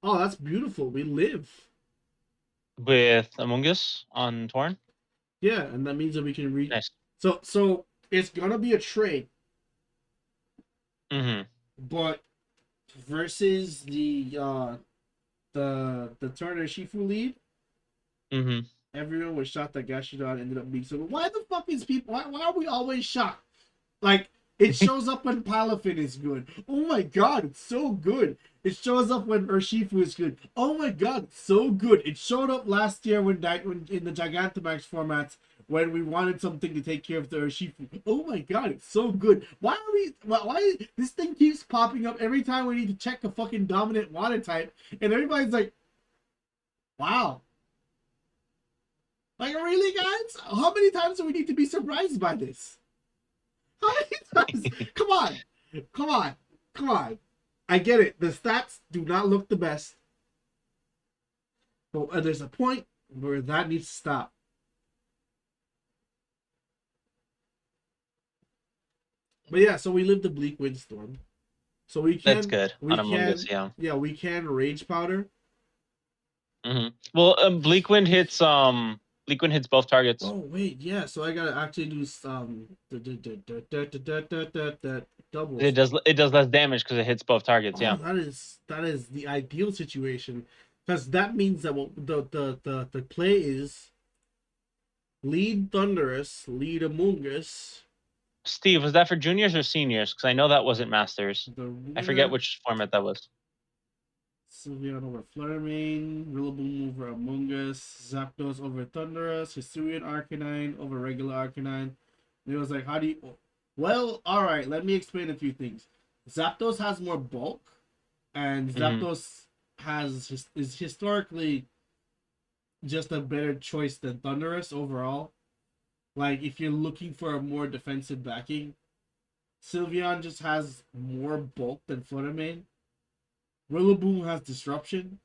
Oh, that's beautiful. We live. With Among Us on Torn? Yeah, and that means that we can read. Nice. So it's gonna be a trade. Mm-hmm. But versus the Turner Shifu lead, mm-hmm. everyone was shocked that Gashidon ended up being so. Why the fuck is people? Why are we always shocked? Like it shows up when Palafin is good. Oh my god, it's so good. It shows up when Urshifu is good. Oh my god, it's so good. It showed up last year when in the Gigantamax formats when we wanted something to take care of the Urshifu. Oh my god, it's so good. Why this thing keeps popping up every time we need to check a fucking dominant water type, and everybody's like, Wow. Like, really, guys? How many times do we need to be surprised by this? How many times? Come on. Come on. Come on. I get it. The stats do not look the best. But there's a point where that needs to stop. But yeah, so we lived the bleak windstorm. So That's good on Among Us, yeah. yeah, we can rage powder. Well, Bleak Wind hits both targets. Oh wait, yeah. So I gotta actually do doubles. It does less damage because it hits both targets. Yeah. That is the ideal situation, because that means that what the play is lead Thunderous, lead Among Us. Steve, was that for juniors or seniors? Because I know that wasn't Masters. I forget which format that was. Sylveon over Fluttermane, Rillaboom over Among Us, Zapdos over Thunderous, Hisuian Arcanine over regular Arcanine. And it was like, how do you... Well, alright, let me explain a few things. Zapdos has more bulk, and Zapdos is historically just a better choice than Thunderous overall. Like, if you're looking for a more defensive backing, Sylveon just has more bulk than Fluttermane. Rillaboom has disruption.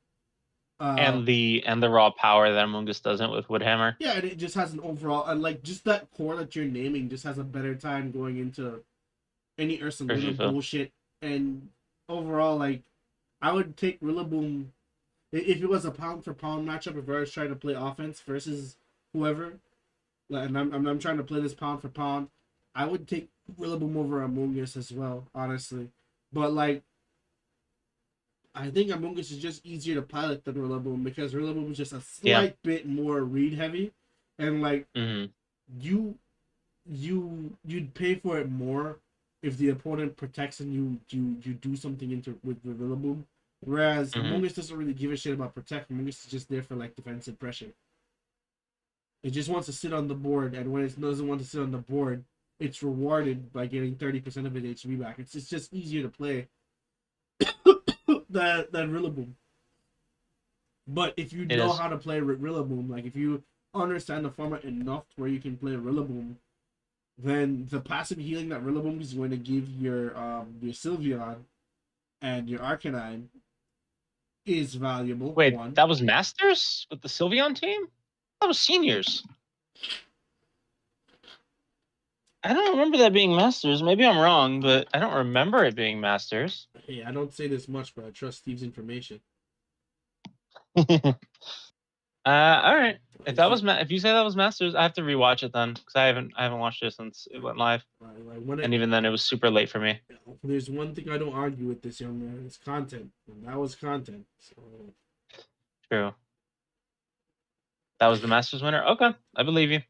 And the raw power that Among Us doesn't with Woodhammer. Yeah, and it just has an overall, and like just that core that you're naming just has a better time going into any Ursaluna bullshit. And overall, like, I would take Rillaboom if it was a pound for pound matchup. If I was trying to play offense versus whoever, and I'm trying to play this pound for pound, I would take Rillaboom over Among Us as well, honestly. But like, I think Among Us is just easier to pilot than Rillaboom, because Rillaboom is just a slight bit more read heavy, and like you'd pay for it more if the opponent protects and you do something with Rillaboom. Whereas Among Us doesn't really give a shit about protect. Among Us is just there for like defensive pressure. It just wants to sit on the board, and when it doesn't want to sit on the board, it's rewarded by getting 30% of its HP back. It's just easier to play than Rillaboom. But if you know how to play Rillaboom, like if you understand the format enough where you can play Rillaboom, then the passive healing that Rillaboom is going to give your Sylveon and your Arcanine is valuable. Wait, that was Masters with the Sylveon team? That was seniors. I don't remember that being Masters. Maybe I'm wrong, but I don't remember it being Masters. Hey, I don't say this much, but I trust Steve's information. All right. If you say that was Masters, I have to rewatch it then, because I haven't watched it since it went live. And even then, it was super late for me. There's one thing I don't argue with this young man: it's content, and that was content. So. True. That was the Masters winner. Okay, I believe you.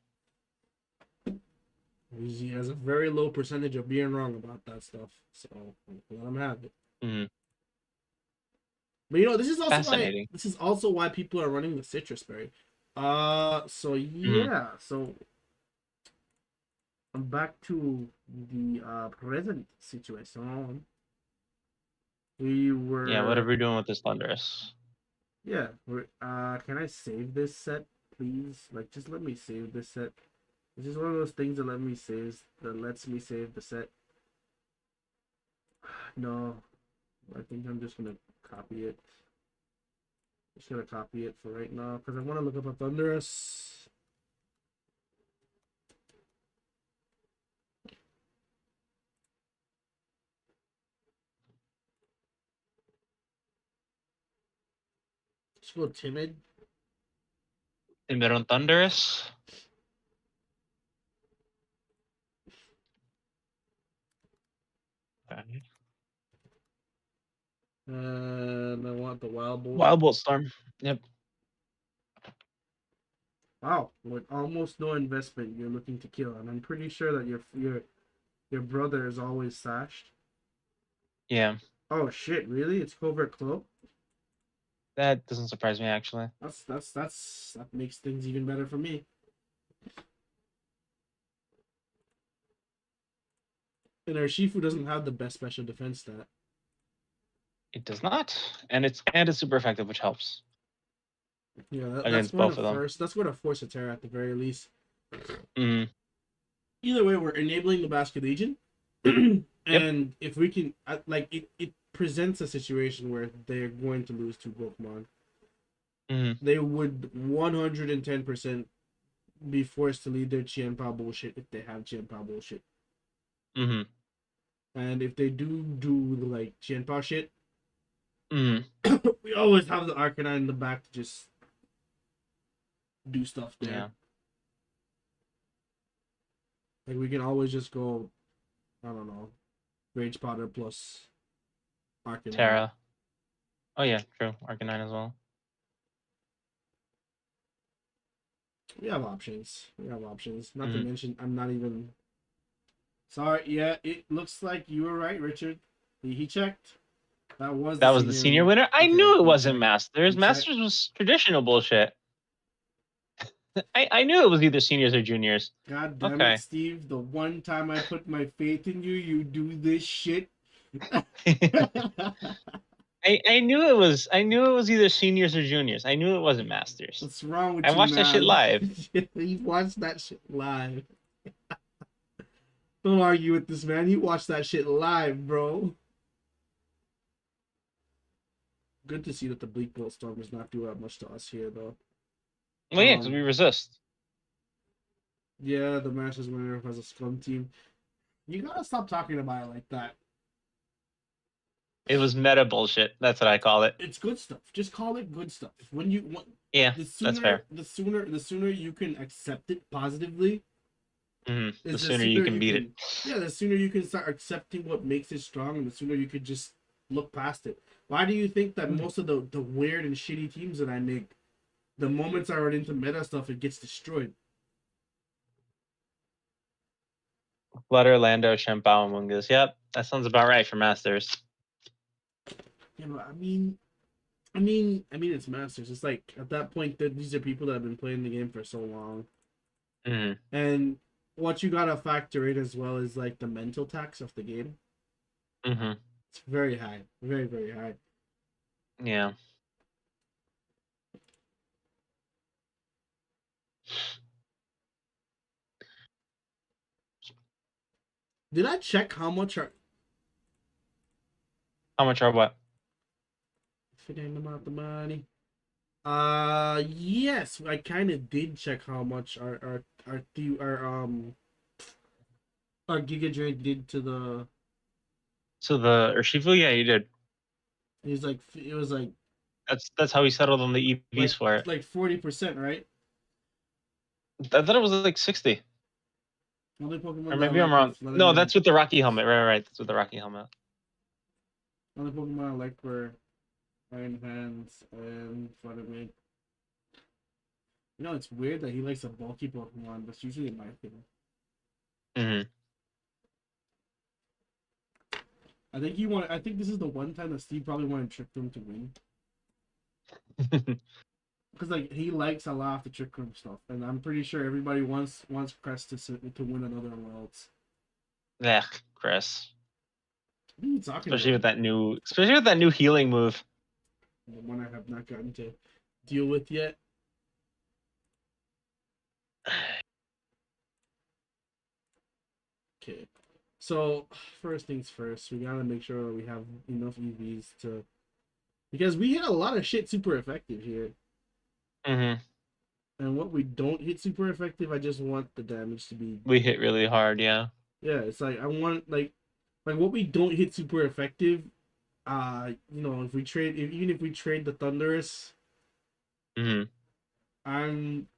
He has a very low percentage of being wrong about that stuff, so let him have it. But you know, this is also why people are running the citrus berry. So yeah, so I'm back to the present situation. We were what are we doing with this Thunderous? Yeah, can I save this set, please? Like, just let me save this set. It's just one of those things that lets me save the set. No, I think I'm just gonna copy it. Just gonna copy it for right now because I want to look up a Thunderous. Let's go timid. Timid on Thunderous. Okay. And I want the Wild Bolt. Wild Bolt Storm. Yep. Wow, with almost no investment, you're looking to kill, and I'm pretty sure that your brother is always sashed. Yeah. Oh shit! Really? It's Covert Cloak. That doesn't surprise me, actually. That makes things even better for me. And Urshifu doesn't have the best special defense stat. It does not, and it's super effective, which helps. Yeah, that's against going to both of them. first. That's going to force a tear at the very least. Mm-hmm. Either way, we're enabling the Basket Legion, Yep. and if we can, like, it presents a situation where they're going to lose two Pokemon. Mm-hmm. They would 110% be forced to lead their Chien-Pao bullshit if they have Chien-Pao bullshit. Mm-hmm. And if they do like Chien-Pao shit, Mm-hmm. we always have the Arcanine in the back to just do stuff there. Yeah. Like we can always just go, I don't know, Rage Powder plus Arcanine. Terra. Oh yeah, true. Arcanine as well. We have options. We have options. Not to Mm-hmm. mention, I'm not even. Sorry. Yeah, it looks like you were right, Richard. He checked. That was the That was the senior senior winner. winner. I Okay, knew it he wasn't checked. Masters. He checked. Masters was traditional bullshit. I knew it was either seniors or juniors. God damn it, Okay. Steve! The one time I put my faith in you, you do this shit. I knew it was either seniors or juniors. I knew it wasn't Masters. What's wrong with I you, watched that shit man? live. He watched that shit live. Don't argue with this man. He watched that shit live, bro. Good to see that the Bleak Bolt Storm does not do that much to us here, though. Well, yeah, because we resist. Yeah, the Masters winner has a scum team. You gotta stop talking about it like that. It was meta bullshit. That's what I call it. It's good stuff. Just call it good stuff. Yeah, that's fair. the sooner you can accept it positively, Mm-hmm. The is sooner you can beat it. Yeah, the sooner you can start accepting what makes it strong, and the sooner you could just look past it. Why do you think that most of the weird and shitty teams that I make, the moments I run into meta stuff, it gets destroyed? Flutter, Lando, Shempao, and Mungus. Yep, that sounds about right for Masters. Yeah, but I mean, it's Masters. It's like at that point that these are people that have been playing the game for so long, Mm-hmm. and what you gotta factor in as well is like the mental tax of the game. Mm-hmm. It's very high, very very high. Yeah. Did I check how much are? How much are what? If it ain't about the money. Yes, I kind of did check how much our Giga Drain did to the. So the Urshifu, yeah, you did. It was like That's how we settled on the EVs for it. like 40%, right? I thought it was like 60. Only Pokemon Or that I maybe I'm like wrong. with No, Leatherman. that's with the Rocky helmet. Right. That's with the Rocky helmet. Only Pokemon I like were Iron Hands and Fluttermane. You know, it's weird that he likes a bulky Pokemon. That's usually my thing. Mm-hmm. I think this is the one time that Steve probably wanted Trick Room to win. Because like he likes a lot of the Trick Room stuff, and I'm pretty sure everybody wants Crest to win another Worlds. Yeah, Chris. What are you talking Especially about? with that new healing move. The one I have not gotten to deal with yet. Okay, so first things first, we gotta make sure that we have enough EVs to, because we hit a lot of shit super effective here, Mm-hmm. and what we don't hit super effective, I just want the damage to be. We hit really hard, yeah. Yeah, it's like I want like what we don't hit super effective. If we trade, even if we trade the Thunderous, Mm-hmm. I'm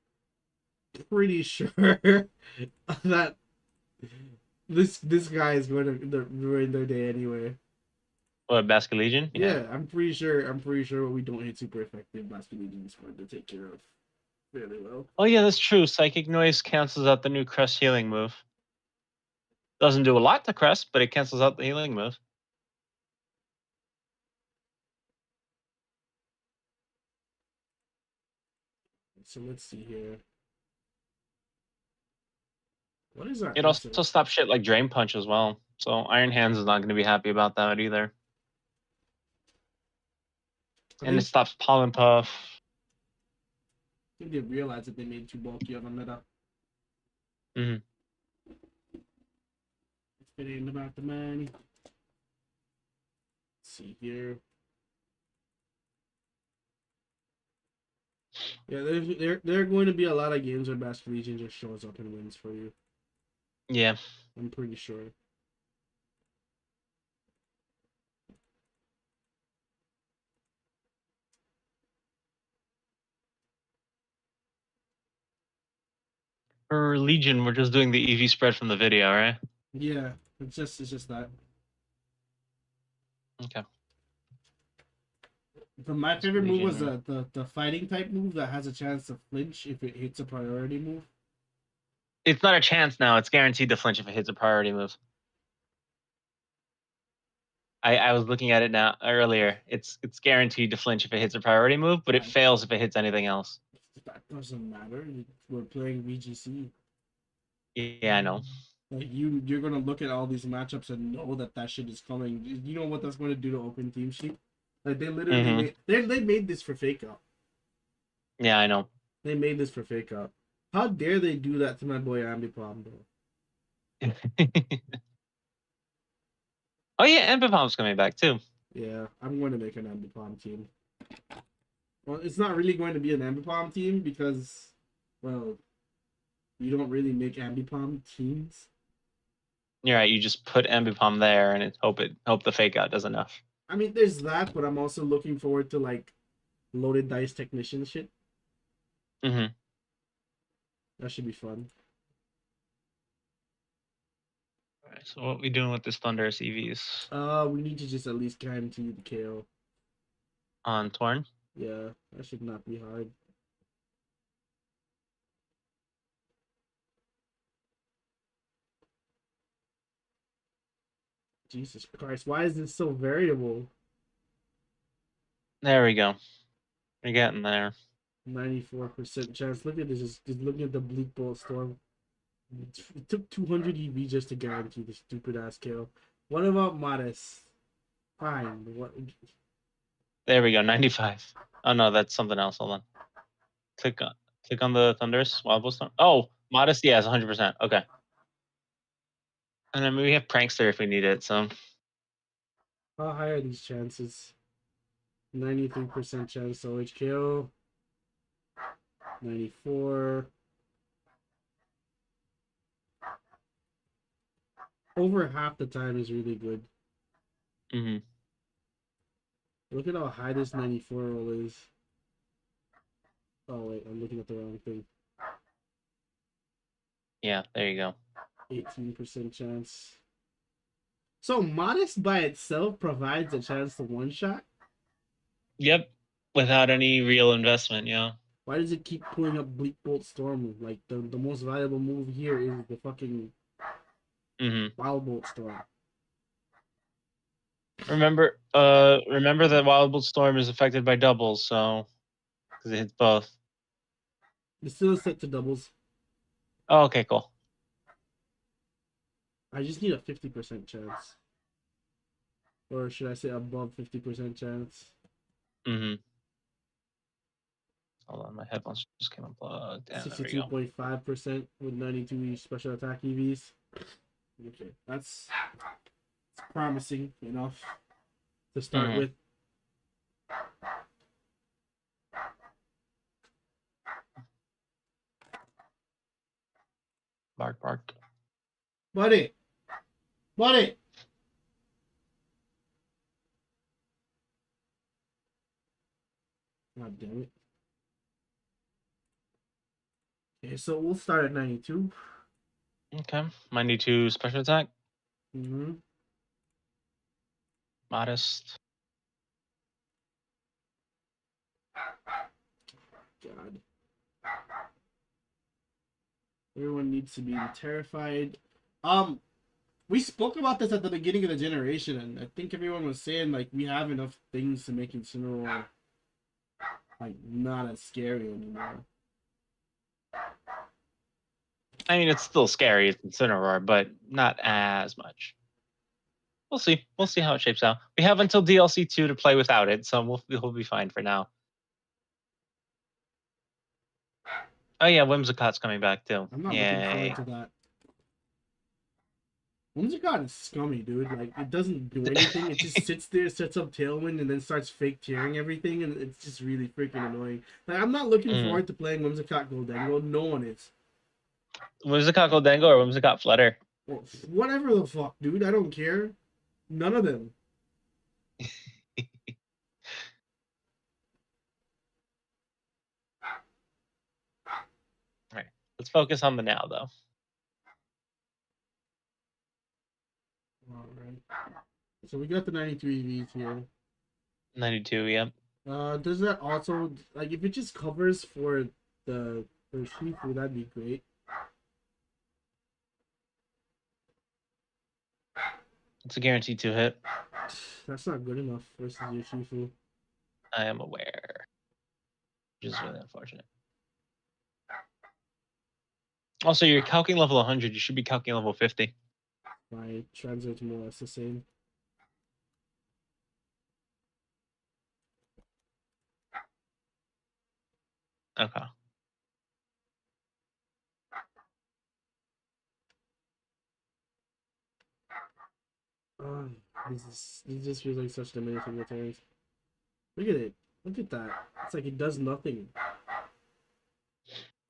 pretty sure that this guy is going to ruin their day anyway. What, Basket Legion? Yeah, I'm pretty sure what we don't hit super effective, Basket Legion is going to take care of fairly well. Oh yeah, that's true. Psychic Noise cancels out the new Crest healing move. Doesn't do a lot to Crest, but it cancels out the healing move. So let's see here. What is our It answer? also stops shit like Drain Punch as well. So Iron Hands is not going to be happy about that either. And it stops Pollen Puff. think they realized that they made too bulky of a meta. Mhm. If it ain't about the money. Let's see here. Yeah, there are going to be a lot of games where Basque Legion just shows up and wins for you. Yeah. I'm pretty sure. For Legion, we're just doing the EV spread from the video, right? Yeah, it's just that. Okay. My favorite move was Legion. the fighting type move that has a chance to flinch if it hits a priority move. It's not a chance now. It's guaranteed to flinch if it hits a priority move. I was looking at it now earlier. It's guaranteed to flinch if it hits a priority move, but it fails if it hits anything else. That doesn't matter. We're playing VGC. Yeah, I know. Like you're gonna look at all these matchups and know that shit is coming. You know what that's going to do to open team sheet? Like they literally Mhm. they made this for fake out. Yeah, I know. They made this for fake out. How dare they do that to my boy Ambipom, bro? Oh yeah, Ambipom's coming back too. Yeah, I'm going to make an Ambipom team. Well, it's not really going to be an Ambipom team because, well, you don't really make Ambipom teams. You're right. You just put Ambipom there and hope the fake out does enough. I mean, there's that, but I'm also looking forward to like loaded dice technician shit. Mhm. That should be fun. All right. So what we doing with this Thunderous EVs We need to just at least guarantee the KO. on Torn? Yeah, that should not be hard. Jesus Christ, why is this so variable? There we go. We're getting there. 94% chance. Look at this. Just looking at the Bleak Bolt Storm. It took 200 EV just to guarantee the stupid ass KO. What about Modest? Fine. What? There we go. 95. Oh no, that's something else. Hold on. Click on the Thunderous Wild Storm. Oh, Modest. Yes, 100%. Okay. And then we have Prankster if we need it. So How high are these chances? 93% chance to OHKO. 94. Over half the time is really good. Mhm. Look at how high this 94 roll is. Oh wait, I'm looking at the wrong thing. Yeah, there you go. 18% chance. So Modest by itself provides a chance to one shot. Yep. Without any real investment, yeah. Why does it keep pulling up Bleak Bolt Storm? Like the most valuable move here is the fucking Wild Bolt Storm. Remember that Wild Bolt Storm is affected by doubles, so because it hits both. It's still set to doubles. Oh, okay, cool. I just need a 50% chance. Or should I say above 50% chance? Hold on, my headphones just came unplugged. And there we go. 62.5% with 92 special attack EVs. Okay, that's promising enough to start with. Bark, bark. Buddy! Buddy! God damn it. Okay, so we'll start at 92. Okay, 92 special attack. Modest. God. Everyone needs to be terrified. We spoke about this at the beginning of the generation, and I think everyone was saying like we have enough things to make Incineroar like not as scary anymore. I mean, it's still scary. It's Incineroar, but not as much. We'll see. We'll see how it shapes out. We have until DLC 2 to play without it, so we'll be fine for now. Oh yeah, Whimsicott's coming back too. I'm not looking Yay. forward to that. Whimsicott is scummy, dude. Like, it doesn't do anything. It just sits there, sets up Tailwind, and then starts fake tearing everything, and it's just really freaking annoying. Like, I'm not looking forward to playing Whimsicott Goldengo. No one is. Whimsicott Goldengo or Whimsicott Flutter? Well, whatever the fuck, dude. I don't care. None of them. Alright. Let's focus on the now though. Alright. So we got the 93 EVs here. 92, yep. Does that also, like, if it just covers for the Shifu, that'd be great. It's a guaranteed 2-hit. That's not good enough versus your Shifu. I am aware. Which is really unfortunate. Also, you're calcing level 100. You should be calcing level 50. My translate's more or less the same. Okay. This just feels like such diminishing returns. Look at it. Look at that. It's like it does nothing.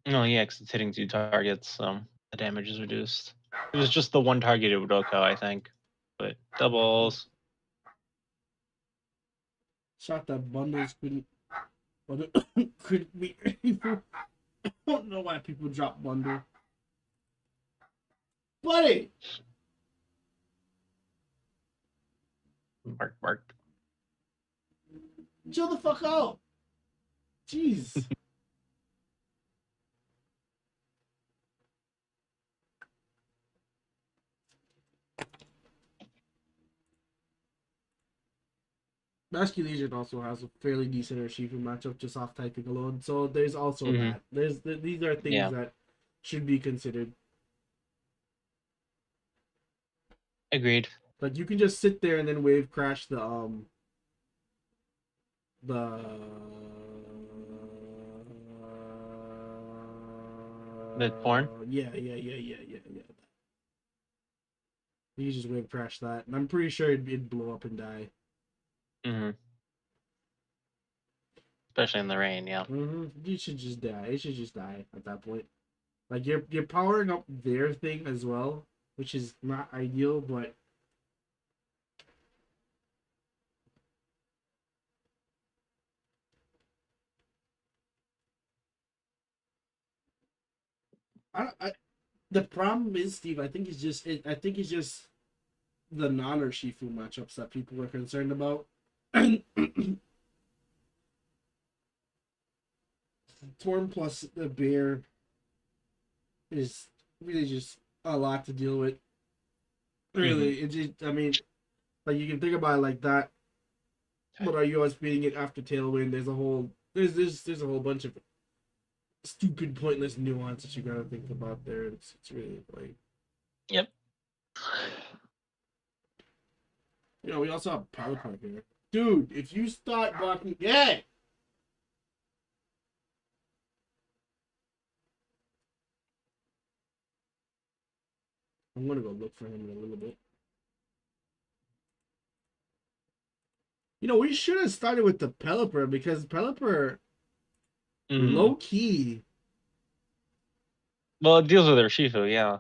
No, yeah, because it's hitting 2 targets, so the damage is reduced. If it was just the one target, it would OHKO, I think. But doubles. Shot that bundles couldn't be able. I don't know why people drop bundle. Buddy! Mark. Chill the fuck out. Jeez. Basque Legion also has a fairly decent Urshifu matchup just off typing alone, so there's also that. These are things that should be considered. Agreed. Like, you can just sit there and then wave crash the porn? Yeah. You can just wave crash that, and I'm pretty sure it'd blow up and die. Especially in the rain, yeah. You should just die. It should just die at that point. Like, you're powering up their thing as well, which is not ideal, but the problem is, Steve, I think it's just the non-Urshifu matchups that people are concerned about. Torn plus the bear is really just a lot to deal with. Really, it just, I mean, like, you can think about it like that. But are you always beating it after Tailwind? There's a whole bunch of stupid, pointless nuances you gotta think about there. It's really like. Yep. You know, we also have Pelipper here. Dude, if you start blocking, yeah. I'm gonna go look for him in a little bit. You know, we should have started with the Pelipper because Pelipper, low key. Well, it deals with Urshifu, yeah.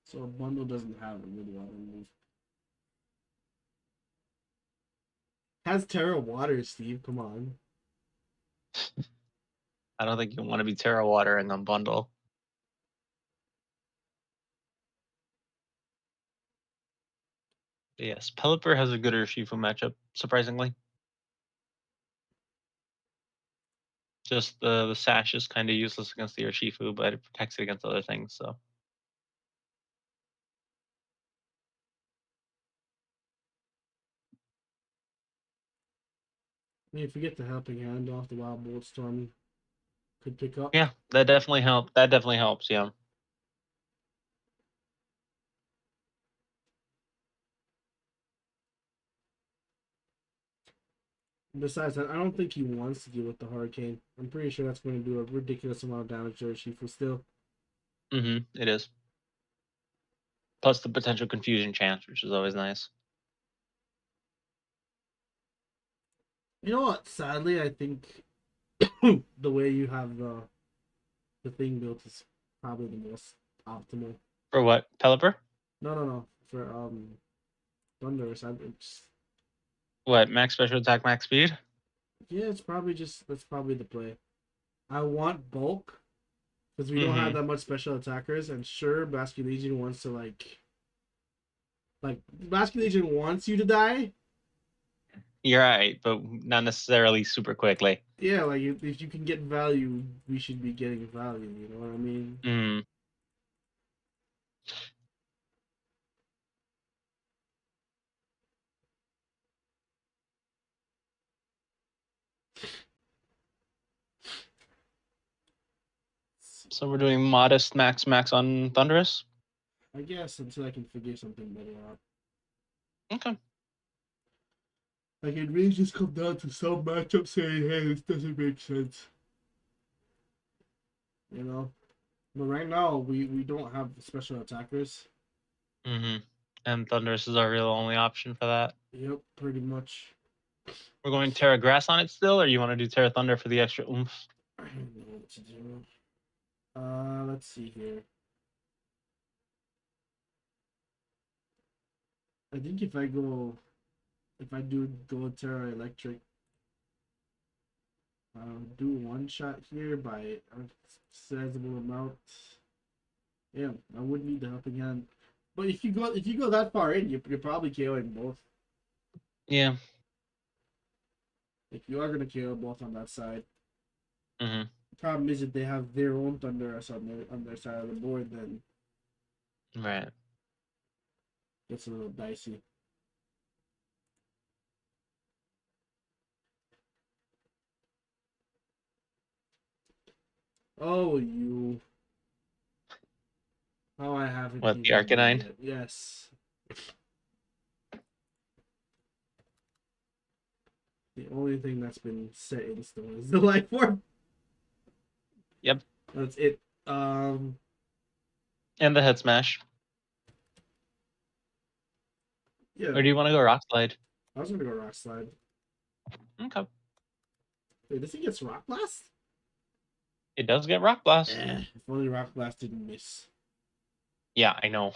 So a bundle doesn't have a really lot of move. Has Terra Water, Steve. Come on. I don't think you want to be Terra Water in the bundle. But yes, Pelipper has a good Urshifu matchup, surprisingly. Just the sash is kind of useless against the Urshifu, but it protects it against other things, so. I mean, if we get the helping hand off, the Wild Bolt Storm could pick up. Yeah, that definitely helps. That definitely helps, yeah. Besides that, I don't think he wants to deal with the hurricane. I'm pretty sure that's going to do a ridiculous amount of damage to Urshifu still. It is. Plus the potential confusion chance, which is always nice. You know what? Sadly, I think the way you have the thing built is probably the most optimal. For what? Pelipper? No. For Thunder, What? Max special attack, max speed? yeah, it's probably that's probably the play. I want bulk because we don't have that much special attackers, and sure, Basket Legion wants to like Basket Legion wants you to die. You're right, but not necessarily super quickly. Yeah, like if you can get value, we should be getting value. You know what I mean? So we're doing modest max on Thunderous? I guess until I can figure something better out. Okay. Like it really just come down to some matchup saying, "Hey, this doesn't make sense." You know, but right now we don't have special attackers. And Thunderous is our real only option for that. Yep, pretty much. We're going Terra Grass on it still, or you want to do Terra Thunder for the extra oomph? I don't know what to do. Let's see here. I think if I do go Terra Electric, do one shot here by a sizable amount. Yeah, I would need the helping hand. But if you go that far in, you're probably KOing both. Yeah. If you are gonna KO both on that side. The problem is if they have their own Thunderous on their side of the board, then right. It's a little dicey. Oh, you. Oh, I haven't What, the even done Arcanine? yet. Yes. The only thing that's been set in stone is the life form. Yep. That's it. And the Head Smash. Yeah. Or do you want to go Rock Slide? I was gonna go Rock Slide. Okay. Wait, does he get Rock Blast? It does get Rock Blast. If only Rock Blast didn't miss. Yeah, I know.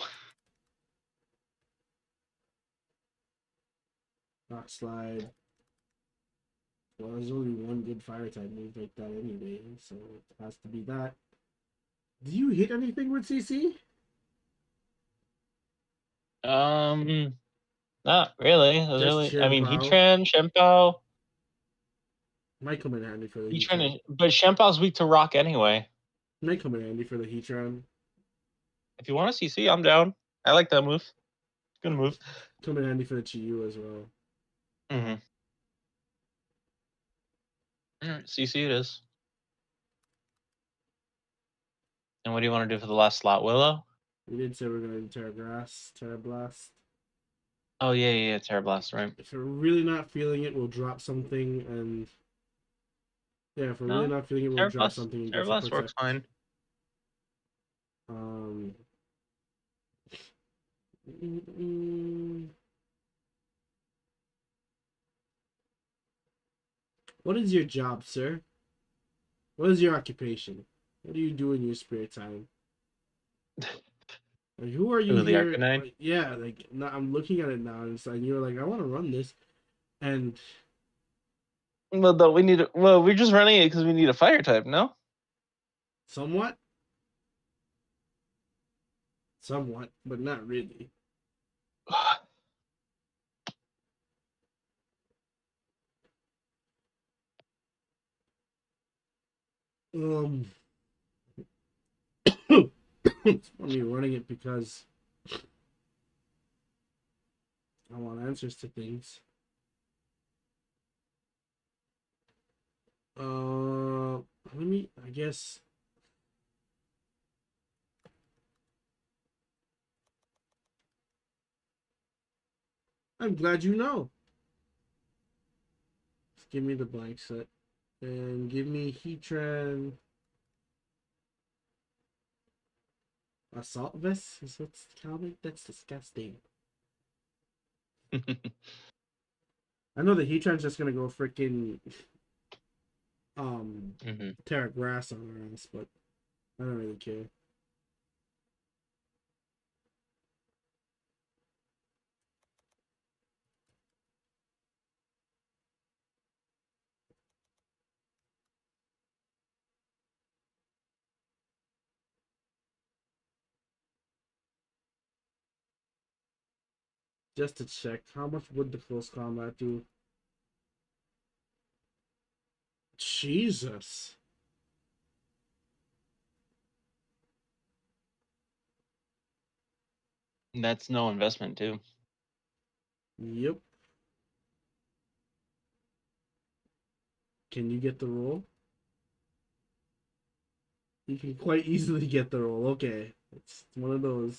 Rock Slide. Well, there's only one good fire type move like that anyway, so it has to be that. Do you hit anything with CC? Not really. Just I mean, Chien-Pao. Heatran, Shenpao. Might come in handy for the Heatran, Heatran. but Shenpao's weak to Rock anyway. Might come in handy for the Heatran. If you want to CC, I'm down. I like that move. Good move. Come in handy for the Chiyu as well. Alright, CC it is. And what do you want to do for the last slot, Willow? We did say we are gonna do Terra Grass, Terra Blast. Oh yeah, Terra Blast, right? If we're really not feeling it, we'll drop something and yeah, if we're really not feeling it, we'll drop something and Terra go for Blast Protect. works fine. What is your job, sir? What is your occupation? What do you do in your spare time? Like, who are you Ooh, the here? Arcanine? Like, yeah, like now I'm looking at it now, and it's like you're like, I want to run this, and Well, though we need. Well, we're just running it because we need a fire type, no? somewhat, but not really. It's funny running it because I want answers to things. Let me. I guess. I'm glad you know. Give me the blank set. And give me Heatran Assault Vest? Is what's counting? That's disgusting. I know the Heatran's just gonna go freaking tear grass on our ass, but I don't really care. Just to check, how much would the close combat do? Jesus. That's no investment too. Yep. Can you get the roll? You can quite easily get the roll. Okay. It's one of those.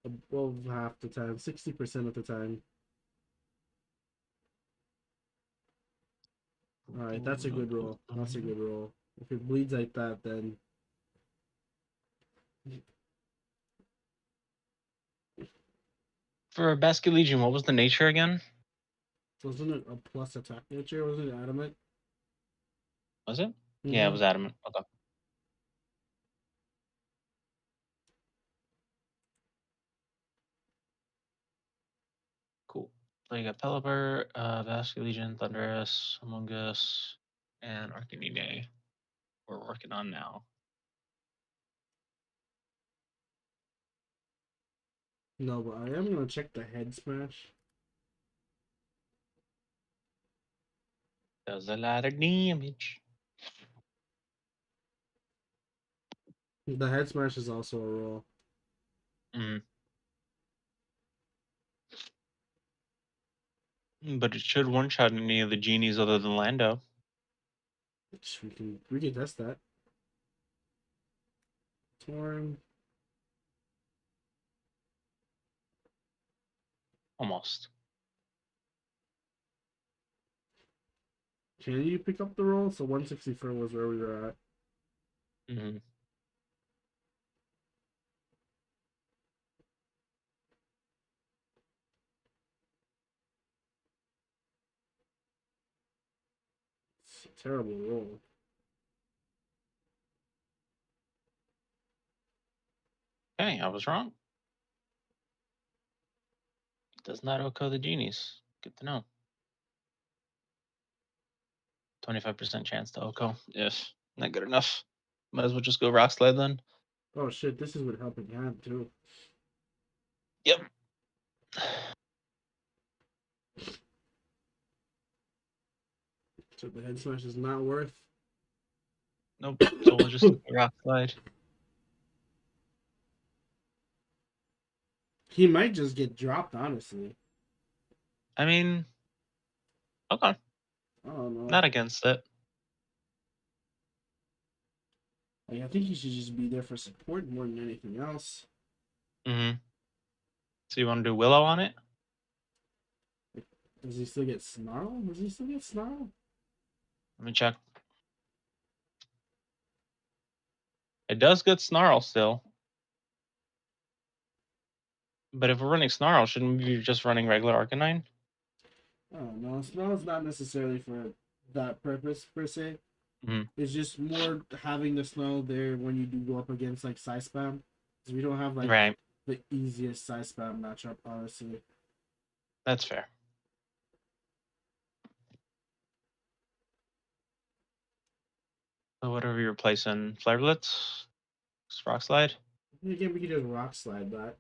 Above half the time, 60% of the time. Alright, that's a good roll. That's a good roll. If it bleeds like that, then For Basket Legion, what was the nature again? wasn't it a plus attack nature? Wasn't it adamant? Was it? Yeah, it was adamant. Okay. Cool. So you got Pelipper, Basket Legion, Thunderous, Among Us, and Arcanine. We're working on now. No, but I am gonna check the head smash. Does a lot of damage. The head smash is also a roll. But it should one-shot any of the genies other than Lando. We can test that. Torn. Almost. Can you pick up the roll? So 164 was where we were at. It's a terrible roll. Okay, I was wrong. Does not OHKO the genies. Good to know. 25% chance to OHKO. Yes, not good enough. Might as well just go Rock Slide then. Oh shit, this is what helping hand too. Yep. So the head smash is not worth. Nope. So we'll just Rock Slide. He might just get dropped, honestly. I mean, okay. I don't know. Not against it. Like, I think he should just be there for support more than anything else. So you want to do Willow on it? Does he still get Snarl? Does he still get Snarl? Let me check. It does get Snarl still. But if we're running Snarl, shouldn't we be just running regular Arcanine? Oh no, Snarl's not necessarily for that purpose per se. It's just more having the Snarl there when you do go up against like Psy Spam. Because we don't have like the easiest Psy Spam matchup, honestly. That's fair. So what are we replacing? Flare Blitz? Rock Slide? Again, we can just Rock Slide that.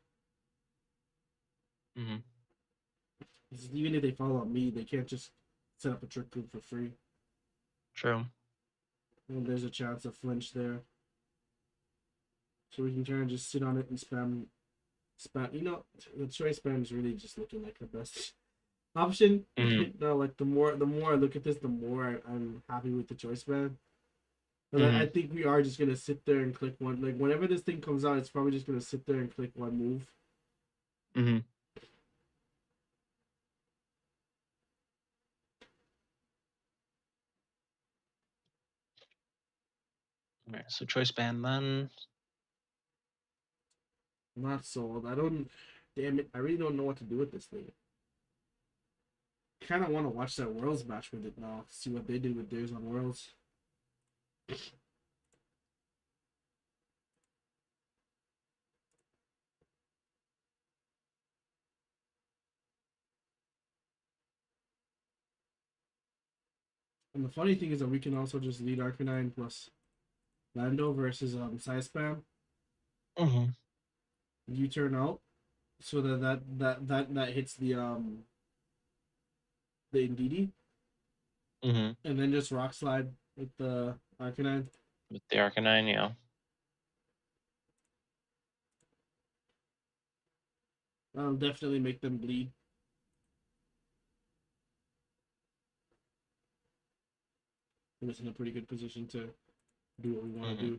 Even if they follow me, they can't just set up a trick group for free. True. And there's a chance of flinch there. So we can kind of just sit on it and spam. You know, the choice spam is really just looking like the best option. No, like the more I look at this, the more I'm happy with the choice spam. But I think we are just gonna sit there and click one. Like whenever this thing comes out, it's probably just gonna sit there and click one move. Mm-hmm. All right, so choice band then. I'm not sold. I don't. Damn it! I really don't know what to do with this thing. Kind of want to watch that Worlds match with it now. See what they did with theirs on Worlds. And the funny thing is that we can also just lead Arcanine plus Lando versus Side Spam. Mm-hmm. You turn out so that hits the Indeedee. Mm-hmm. And then just Rock Slide with the Arcanine. With the Arcanine, yeah. That'll definitely make them bleed. Put us in a pretty good position to do what we want to do.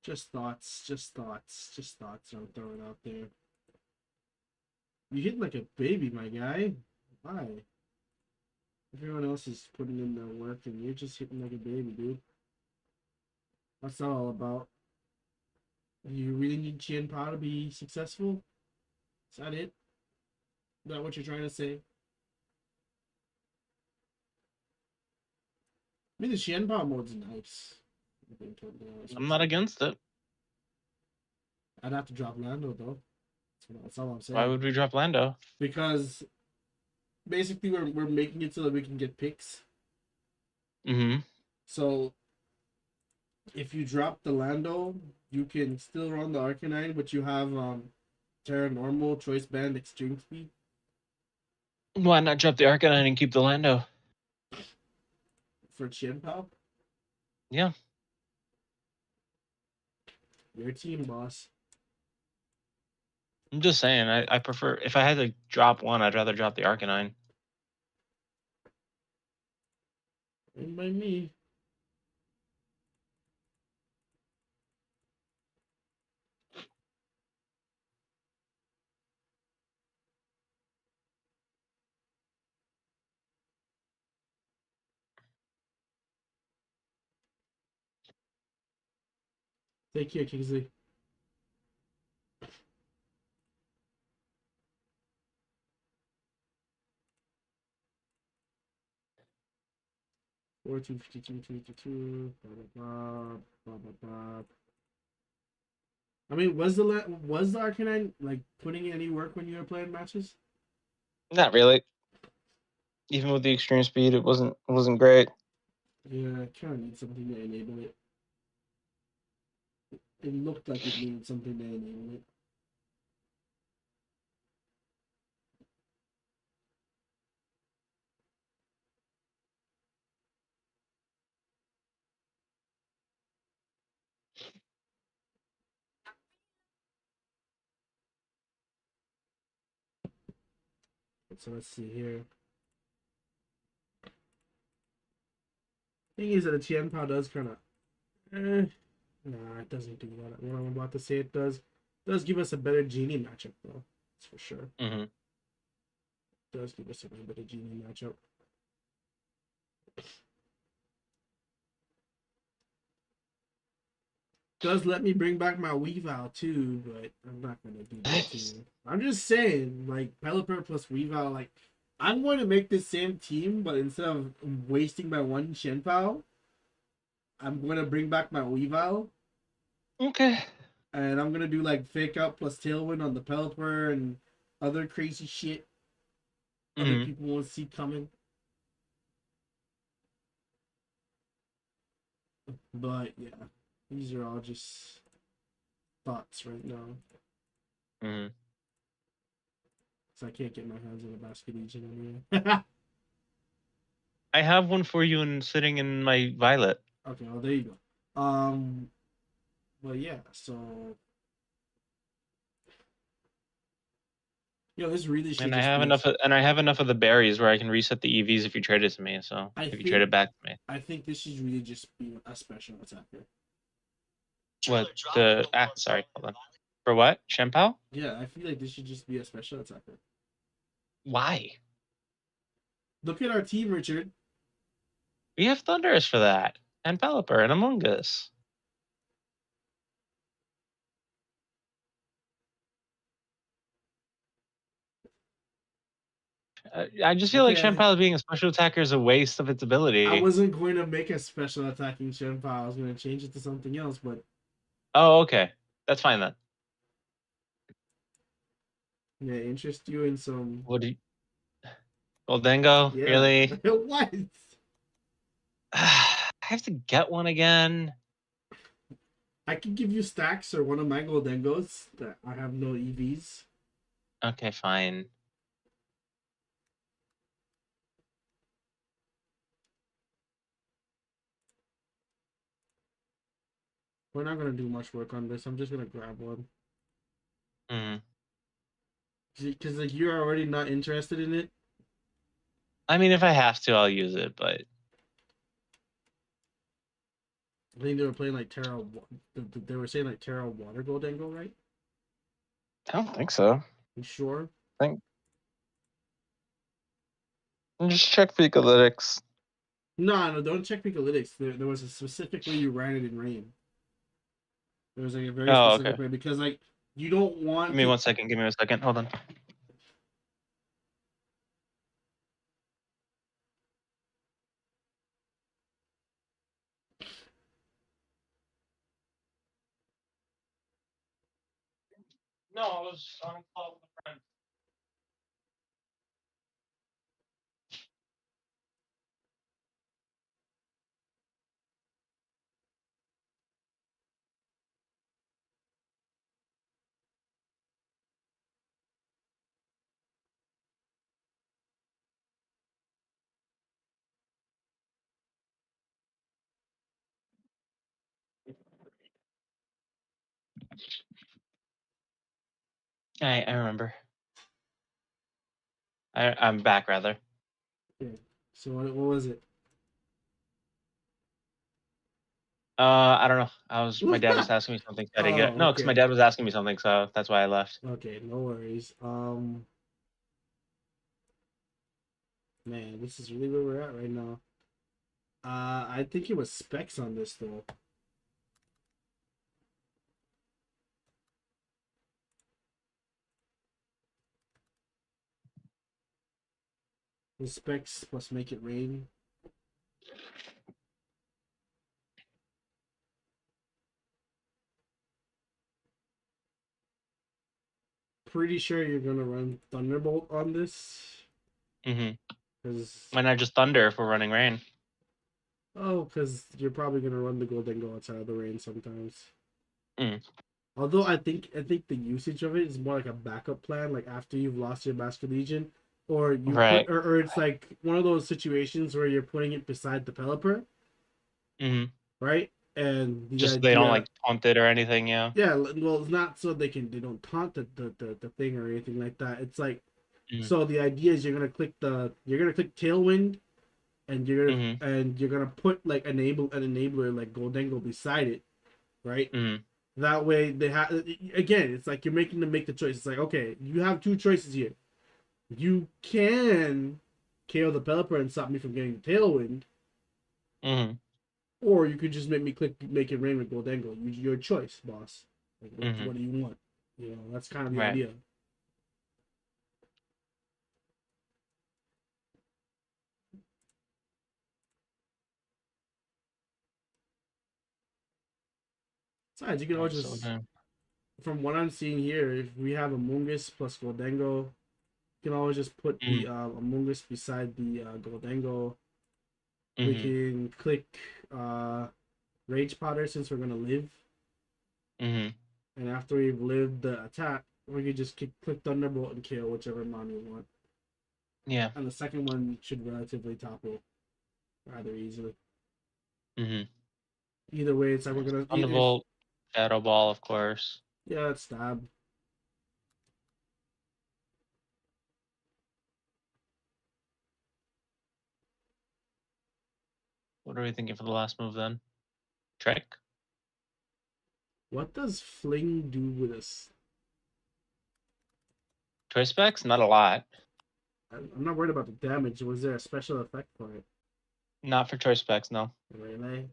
Just thoughts I'm throwing out there. You hit like a baby, my guy. Why? Everyone else is putting in their work and you're just hitting like a baby, dude. What's that all about? You really need Chien Pao to be successful? Is that it? Is that what you're trying to say? I mean, the Chien Pao mode's nice. I'm not against it. I'd have to drop Lando, though. That's all I'm saying. Why would we drop Lando? Because basically we're making it so that we can get picks. Mm-hmm. So if you drop the Lando, you can still run the Arcanine, but you have Terra Normal, Choice Band, Extreme Speed. Why not drop the Arcanine and keep the Lando? For Chien Pao? Yeah. Your team, boss. I'm just saying, I prefer, if I had to drop one, I'd rather drop the Arcanine. And by me. Take care, Kingsley. Four, 252, 252. I mean, was the Arcanine like putting in any work when you were playing matches? Not really. Even with the extreme speed, it wasn't great. Yeah, I kind of need something to enable it. It looked like it needed something to enable it. So let's see here. Thing is that the Chien Pao does kind of. Nah, it doesn't do that. What I'm about to say, it does give us a better Genie matchup, though. That's for sure. Mm-hmm. It does give us a better Genie matchup. Does let me bring back my Weavile too, but I'm not gonna do that too. I'm just saying, like Pelipper plus Weavile, like I'm going to make this same team, but instead of wasting my one Chien Pao, I'm going to bring back my Weavile. Okay. And I'm gonna do like Fake Out plus Tailwind on the Pelipper and other crazy shit other people won't see coming. But yeah, these are all just thoughts right now. Mm-hmm. So I can't get my hands on a Basket Legion anyway. I have one for you and sitting in my Violet. Okay, well there you go. Well yeah, so Yo, this really should And I just have be. enough of the berries where I can reset the EVs if you trade it to me. So I if you trade think it back to me, I think this should really just be a special attacker. what the? Sorry, hold on. For what? Shempao? Yeah, I feel like this should just be a special attacker. Why? Look at our team, Richard. We have Thunderous for that, and Pelipper, and Among Us. I just feel like Okay, Shempao being a special attacker is a waste of its I ability. wasn't going to make a special attacking Shenpao. I was going to change it to something else, but Oh, okay. That's fine then. yeah, interest you in some. What do you... Goldengo? Yeah. Really? What? I have to get one again. I can give you stacks or one of my Goldengos that I have no EVs. Okay, fine. We're not going to do much work on this. I'm just going to grab one. Mm. Because like you're already not interested in it. I mean, if I have to, I'll use it, but I think they were playing like Terra. They were saying like Terra Water Goldengo, right? I don't think so. You sure? I think just check for Ecolytics. No, don't check Picolytics. There was a specific way you ran it in rain. There was like a very Oh, specific okay. way because like you don't want Give me to. 1 second. Give me 1 second. Hold on. No, I was on a call with a friend. I remember. I'm back rather. Okay. So what was it? I don't know. My dad was asking me something, so I didn't get it. Oh, No, because my okay. dad was asking me something, so that's why I left. Okay, no worries. Man, this is really where we're at right now. I think it was specs on this though. The specs must make it rain. Pretty sure you're gonna run Thunderbolt on this. Mm-hmm. Cause Why not just Thunder if we're running rain? because you're probably gonna run the Goldengo outside of the rain sometimes. Mm. Although I think the usage of it is more like a backup plan, like after you've lost your Master Legion, or you Right. put, or it's like one of those situations where you're putting it beside the Pelipper, Mm-hmm. right? And the Just so they don't idea, like taunt it or anything, yeah. yeah, well, it's not so they don't taunt the thing or anything like that. It's like Mm-hmm. so the idea is you're gonna click Tailwind, and Mm-hmm. you're gonna put like an enabler like Goldengo beside it, right? Mm-hmm. That way they have again. It's like you're making them make the choice. It's like okay, you have two choices here. You can KO the Pelipper and stop me from getting the Tailwind, Mm-hmm. or you could just make it rain with Goldengo. Your choice, boss. Like, Mm-hmm. what do you want? You know, that's kind of the Right. idea. Besides, you can always Alright, so just, from what I'm seeing here, if we have Amoonguss plus Goldengo, you can always just put the mm-hmm. Amoonguss beside the Goldengo. We Mm-hmm. can click Rage Powder since we're gonna live, Mm-hmm. and after we've lived the attack, we can just click Thunderbolt and kill whichever mon we want. Yeah. And the second one should relatively topple rather easily. Mm-hmm. Either way, it's like we're gonna if Thunderbolt, Shadow Ball, of course. yeah, it's stab. What are we thinking for the last move then? Trek? What does Fling do with us? Choice specs? Not a lot. I'm not worried about the damage. Was there a special effect for it? Not for choice specs, no. Really?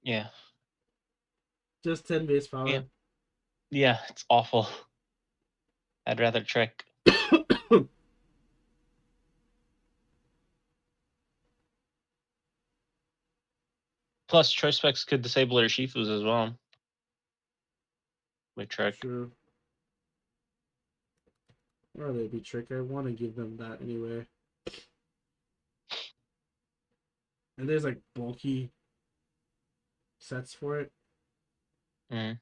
Yeah. Just 10 base power. Yeah. Yeah, it's awful. I'd rather trick. Plus, choice specs could disable their Shifus as well. With trick. True. Or they'd be trick. I want to give them that anyway. And there's like bulky sets for it. Mm.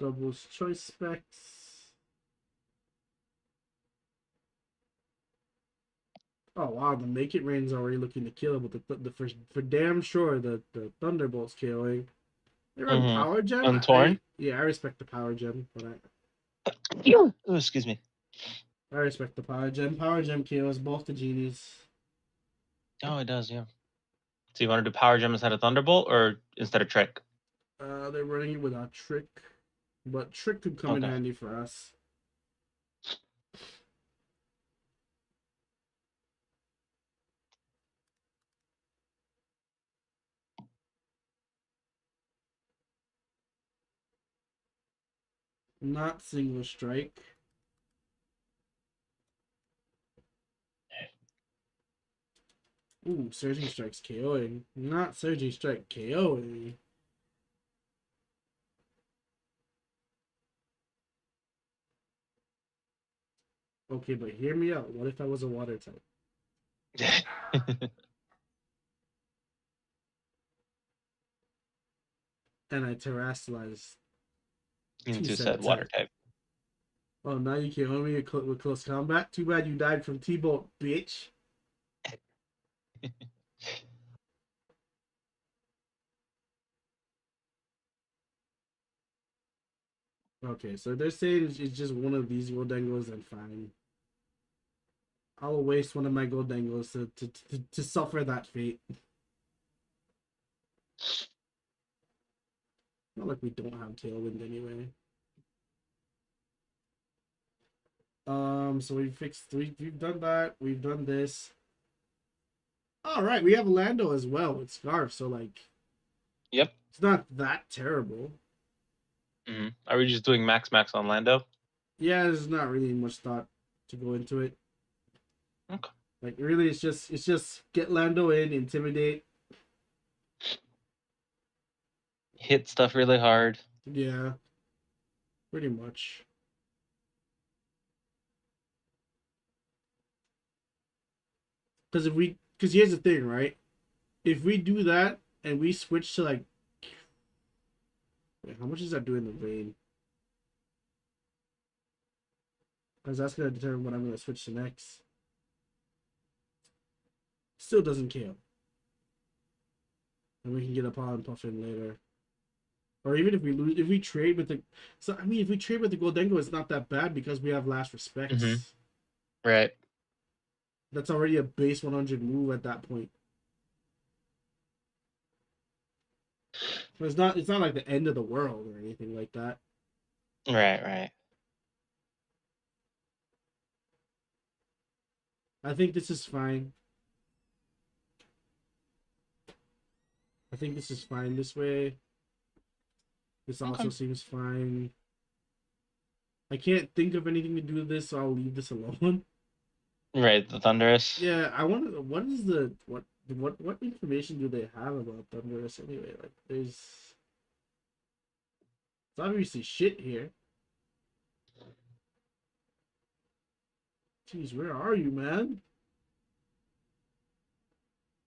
Doubles choice specs. Oh wow, the make it rain's already looking to kill, but the for damn sure the Thunderbolt's KOing. They run power gem. Untorn? Yeah, I respect the power gem, but Oh, excuse me. I respect the power gem. Power gem KOs both the genies. Oh, it does, yeah. So you want to do power gem instead of Thunderbolt or instead of trick? They're running it without trick, but trick could come in handy for us. Not single strike. Ooh, surging strike's KOing. Not surging strike KOing. Okay, but hear me out. What if I was a water type? And I terrestrialized. Into said water type. Oh, now you can't hold me with close combat? Too bad you died from T-Bolt, bitch. Okay, so they're saying it's just one of these gold dangles, then fine. I'll waste one of my gold dangles to suffer that fate. Not like we don't have Tailwind anyway. So we've done that. We've done this. All right, we have Lando as well with Scarf, so like, yep, it's not that terrible. Are we just doing max on Lando? Yeah, there's not really much thought to go into it. Okay. Like really, it's just get Lando in, intimidate. Hit stuff really hard. Yeah, pretty much. Because here's the thing, right? If we do that and we switch to like, wait, how much is that doing the rain? Because that's gonna determine what I'm gonna switch to next. Still doesn't kill. And we can get a pollen puffin later. Or even if we lose, if we trade with the, so I mean, if we trade with the Goldengo, it's not that bad because we have last respects. Right. That's already a base 100 move at that point. So it's not like the end of the world or anything like that. Right. I think this is fine. I think this is fine this way. This also seems fine. I can't think of anything to do with this, so I'll leave this alone. Right, the Thunderous. Yeah, I wonder what is the what information do they have about Thunderous anyway? Like there's obviously shit here. Jeez, where are you, man?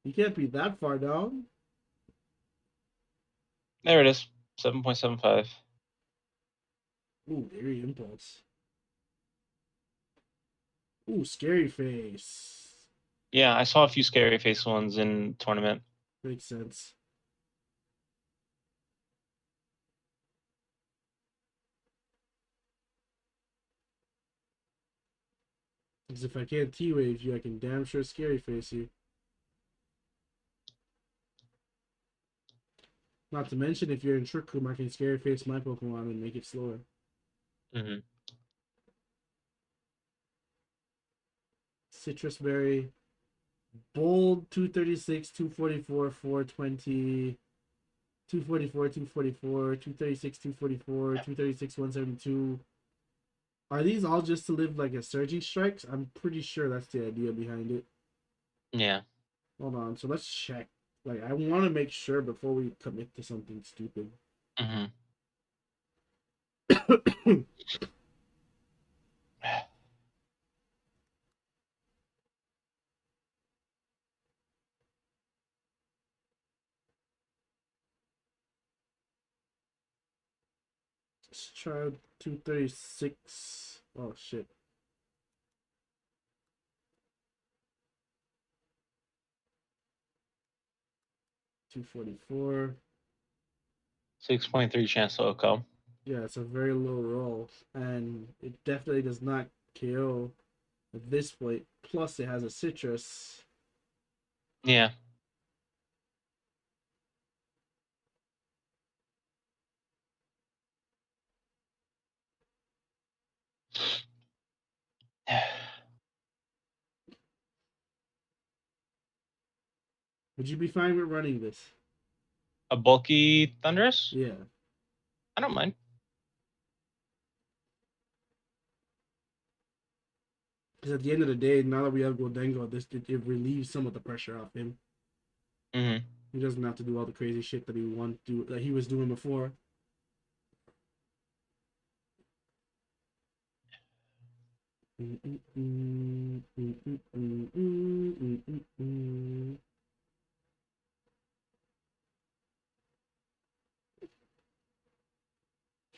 You can't be that far down. There it is. 7.75. Ooh, Eerie Impulse. Ooh, scary face. Yeah, I saw a few scary face ones in tournament. Makes sense. Because if I can't T-Wave you, I can damn sure scary face you. Not to mention, if you're in Trick Room, I can scary face my Pokemon and make it slower. Mm-hmm. Citrus Berry. Bold 236, 244, 420, 244, 244, 236, 244, 236, 172. Are these all just to live like a Surging Strikes? I'm pretty sure that's the idea behind it. Yeah. Hold on, so let's check. Like, I want to make sure before we commit to something stupid. Mm-hmm. Let's try 236. Oh, shit. $244. 6.3 chance to OCO. Yeah, it's a very low roll, and it definitely does not KO at this point. Plus, it has a citrus. Yeah. Would you be fine with running this? A bulky Thunderous? Yeah. I don't mind. Because at the end of the day, now that we have Goldengo, it relieves some of the pressure off him. Mm-hmm. He doesn't have to do all the crazy shit that he was doing before.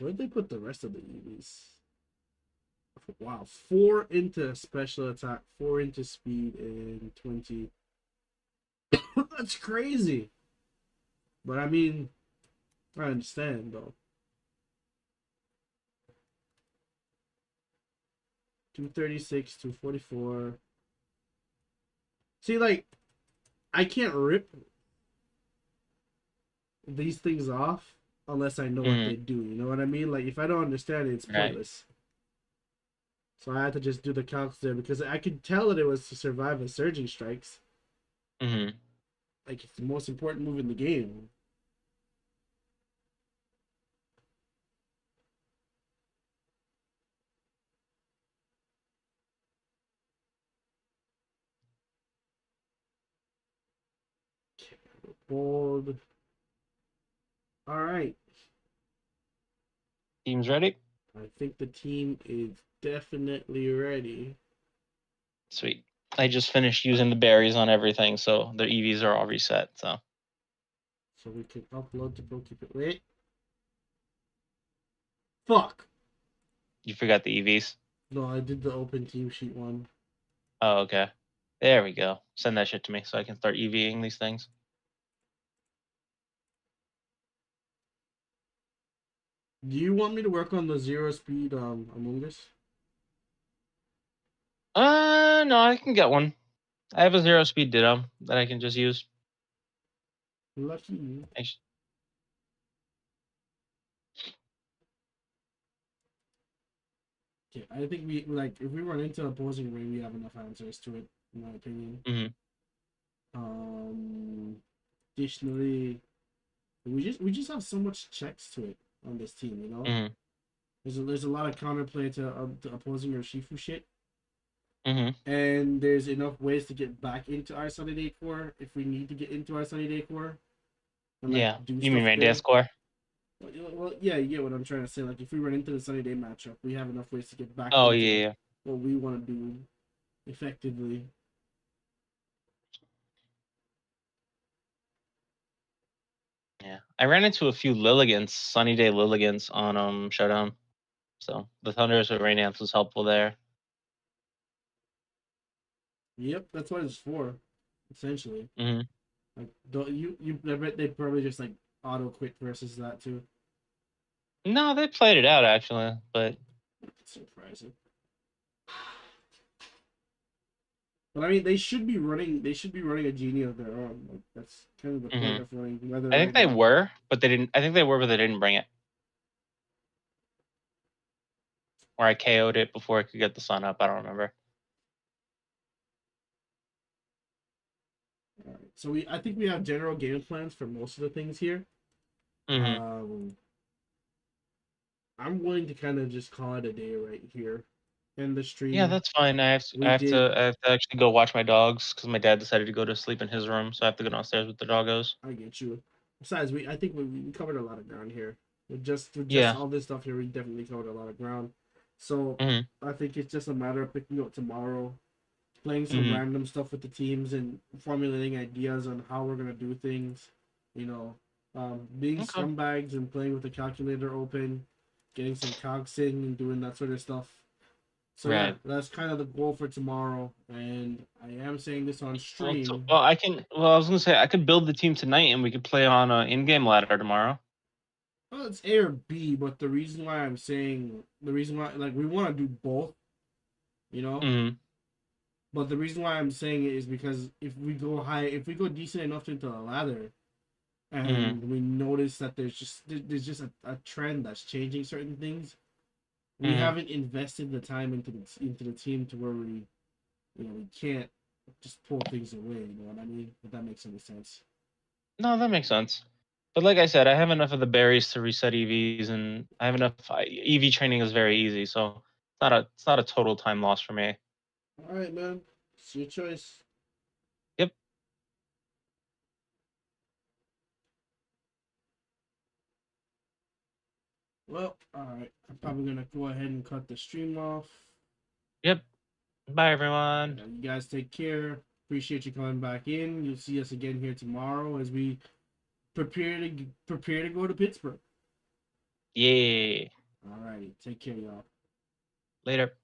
Where'd they put the rest of the EVs? Wow, 4 into special attack, 4 into speed, and 20. That's crazy. But I mean, I understand though. 236, 244. See, like, I can't rip these things off unless I know what they do. You know what I mean? Like, if I don't understand it, it's pointless. Right. So I had to just do the calcs there because I could tell that it was to survive a Surging Strikes. Mm-hmm. Like, it's the most important move in the game. Bold. All right. Team's ready? I think the team is definitely ready. Sweet. I just finished using the berries on everything, so their EVs are all reset. So we can upload to Pokemon. Wait. Fuck. you forgot the EVs? No, I did the open team sheet one. Oh, okay. There we go. Send that shit to me so I can start EVing these things. Do you want me to work on the 0 speed Among Us? No, I can get one. I have a 0 speed Ditto that I can just use. Lucky you. Okay, I think we like if we run into opposing rain, we have enough answers to it, in my opinion. Mm-hmm. Additionally, we just have so much checks to it on this team, you know. Mm-hmm. There's a lot of counterplay to opposing your Shifu shit. Mm-hmm. And there's enough ways to get back into our Sunny Day Core if we need to get into our Sunny Day Core. And, like, Yeah. do You mean stuff Rain there. Dance Core? Well, yeah, you get what I'm trying to say. Like, if we run into the Sunny Day matchup, we have enough ways to get back Oh, into yeah. what we want to do effectively. Yeah. I ran into a few Lilligants, Sunny Day Lilligants on Showdown. So the Thunders with Rain Dance was helpful there. Yep, that's what it's for, essentially. Hmm. Like, don't you? I bet they probably just like auto quit versus that too. No, they played it out actually, but Surprising. But I mean, they should be running. They should be running a genie of their own. Like, that's kind of the point hmm of running, whether I or think not they you. were, but they didn't. I think they were, but they didn't bring it. Or I KO'd it before I could get the sun up. I don't remember. All right. So I think we have general game plans for most of the things here. Hmm. Um, I'm willing to kind of just call it a day right here. End the Yeah, stream. that's fine. We did. I have to actually go watch my dogs because my dad decided to go to sleep in his room, so I have to go downstairs with the doggos. I get you. Besides, I think we covered a lot of ground here. With just Yeah. all this stuff here, we definitely covered a lot of ground. So Hmm. I think it's just a matter of picking up tomorrow, playing some Hmm. random stuff with the teams, and formulating ideas on how we're gonna do things. You know, being Okay. scumbags and playing with the calculator open, getting some cogs in, and doing that sort of stuff. So yeah, Right. that's kind of the goal for tomorrow. And I am saying this on stream. Well, I can. Well, I was gonna say I could build the team tonight, and we could play on a in-game ladder tomorrow. Well, it's A or B, but the reason why, like, we want to do both, you know. Hmm. But the reason why I'm saying it is because if we go decent enough into the ladder, Hmm. and we notice that there's just a trend that's changing certain things, we Hmm. haven't invested the time into the team to where we can't just pull things away. You know what I mean? If that makes any sense. No, that makes sense. But like I said, I have enough of the berries to reset EVs, and I have enough. EV training is very easy, so it's not a total time loss for me. All right, man. It's your choice. Yep. Well, all right. I'm probably gonna go ahead and cut the stream off. Yep. Bye, everyone. You guys take care. Appreciate you coming back in. You'll see us again here tomorrow as we prepare to go to Pittsburgh. Yeah. All righty. Take care, y'all. Later.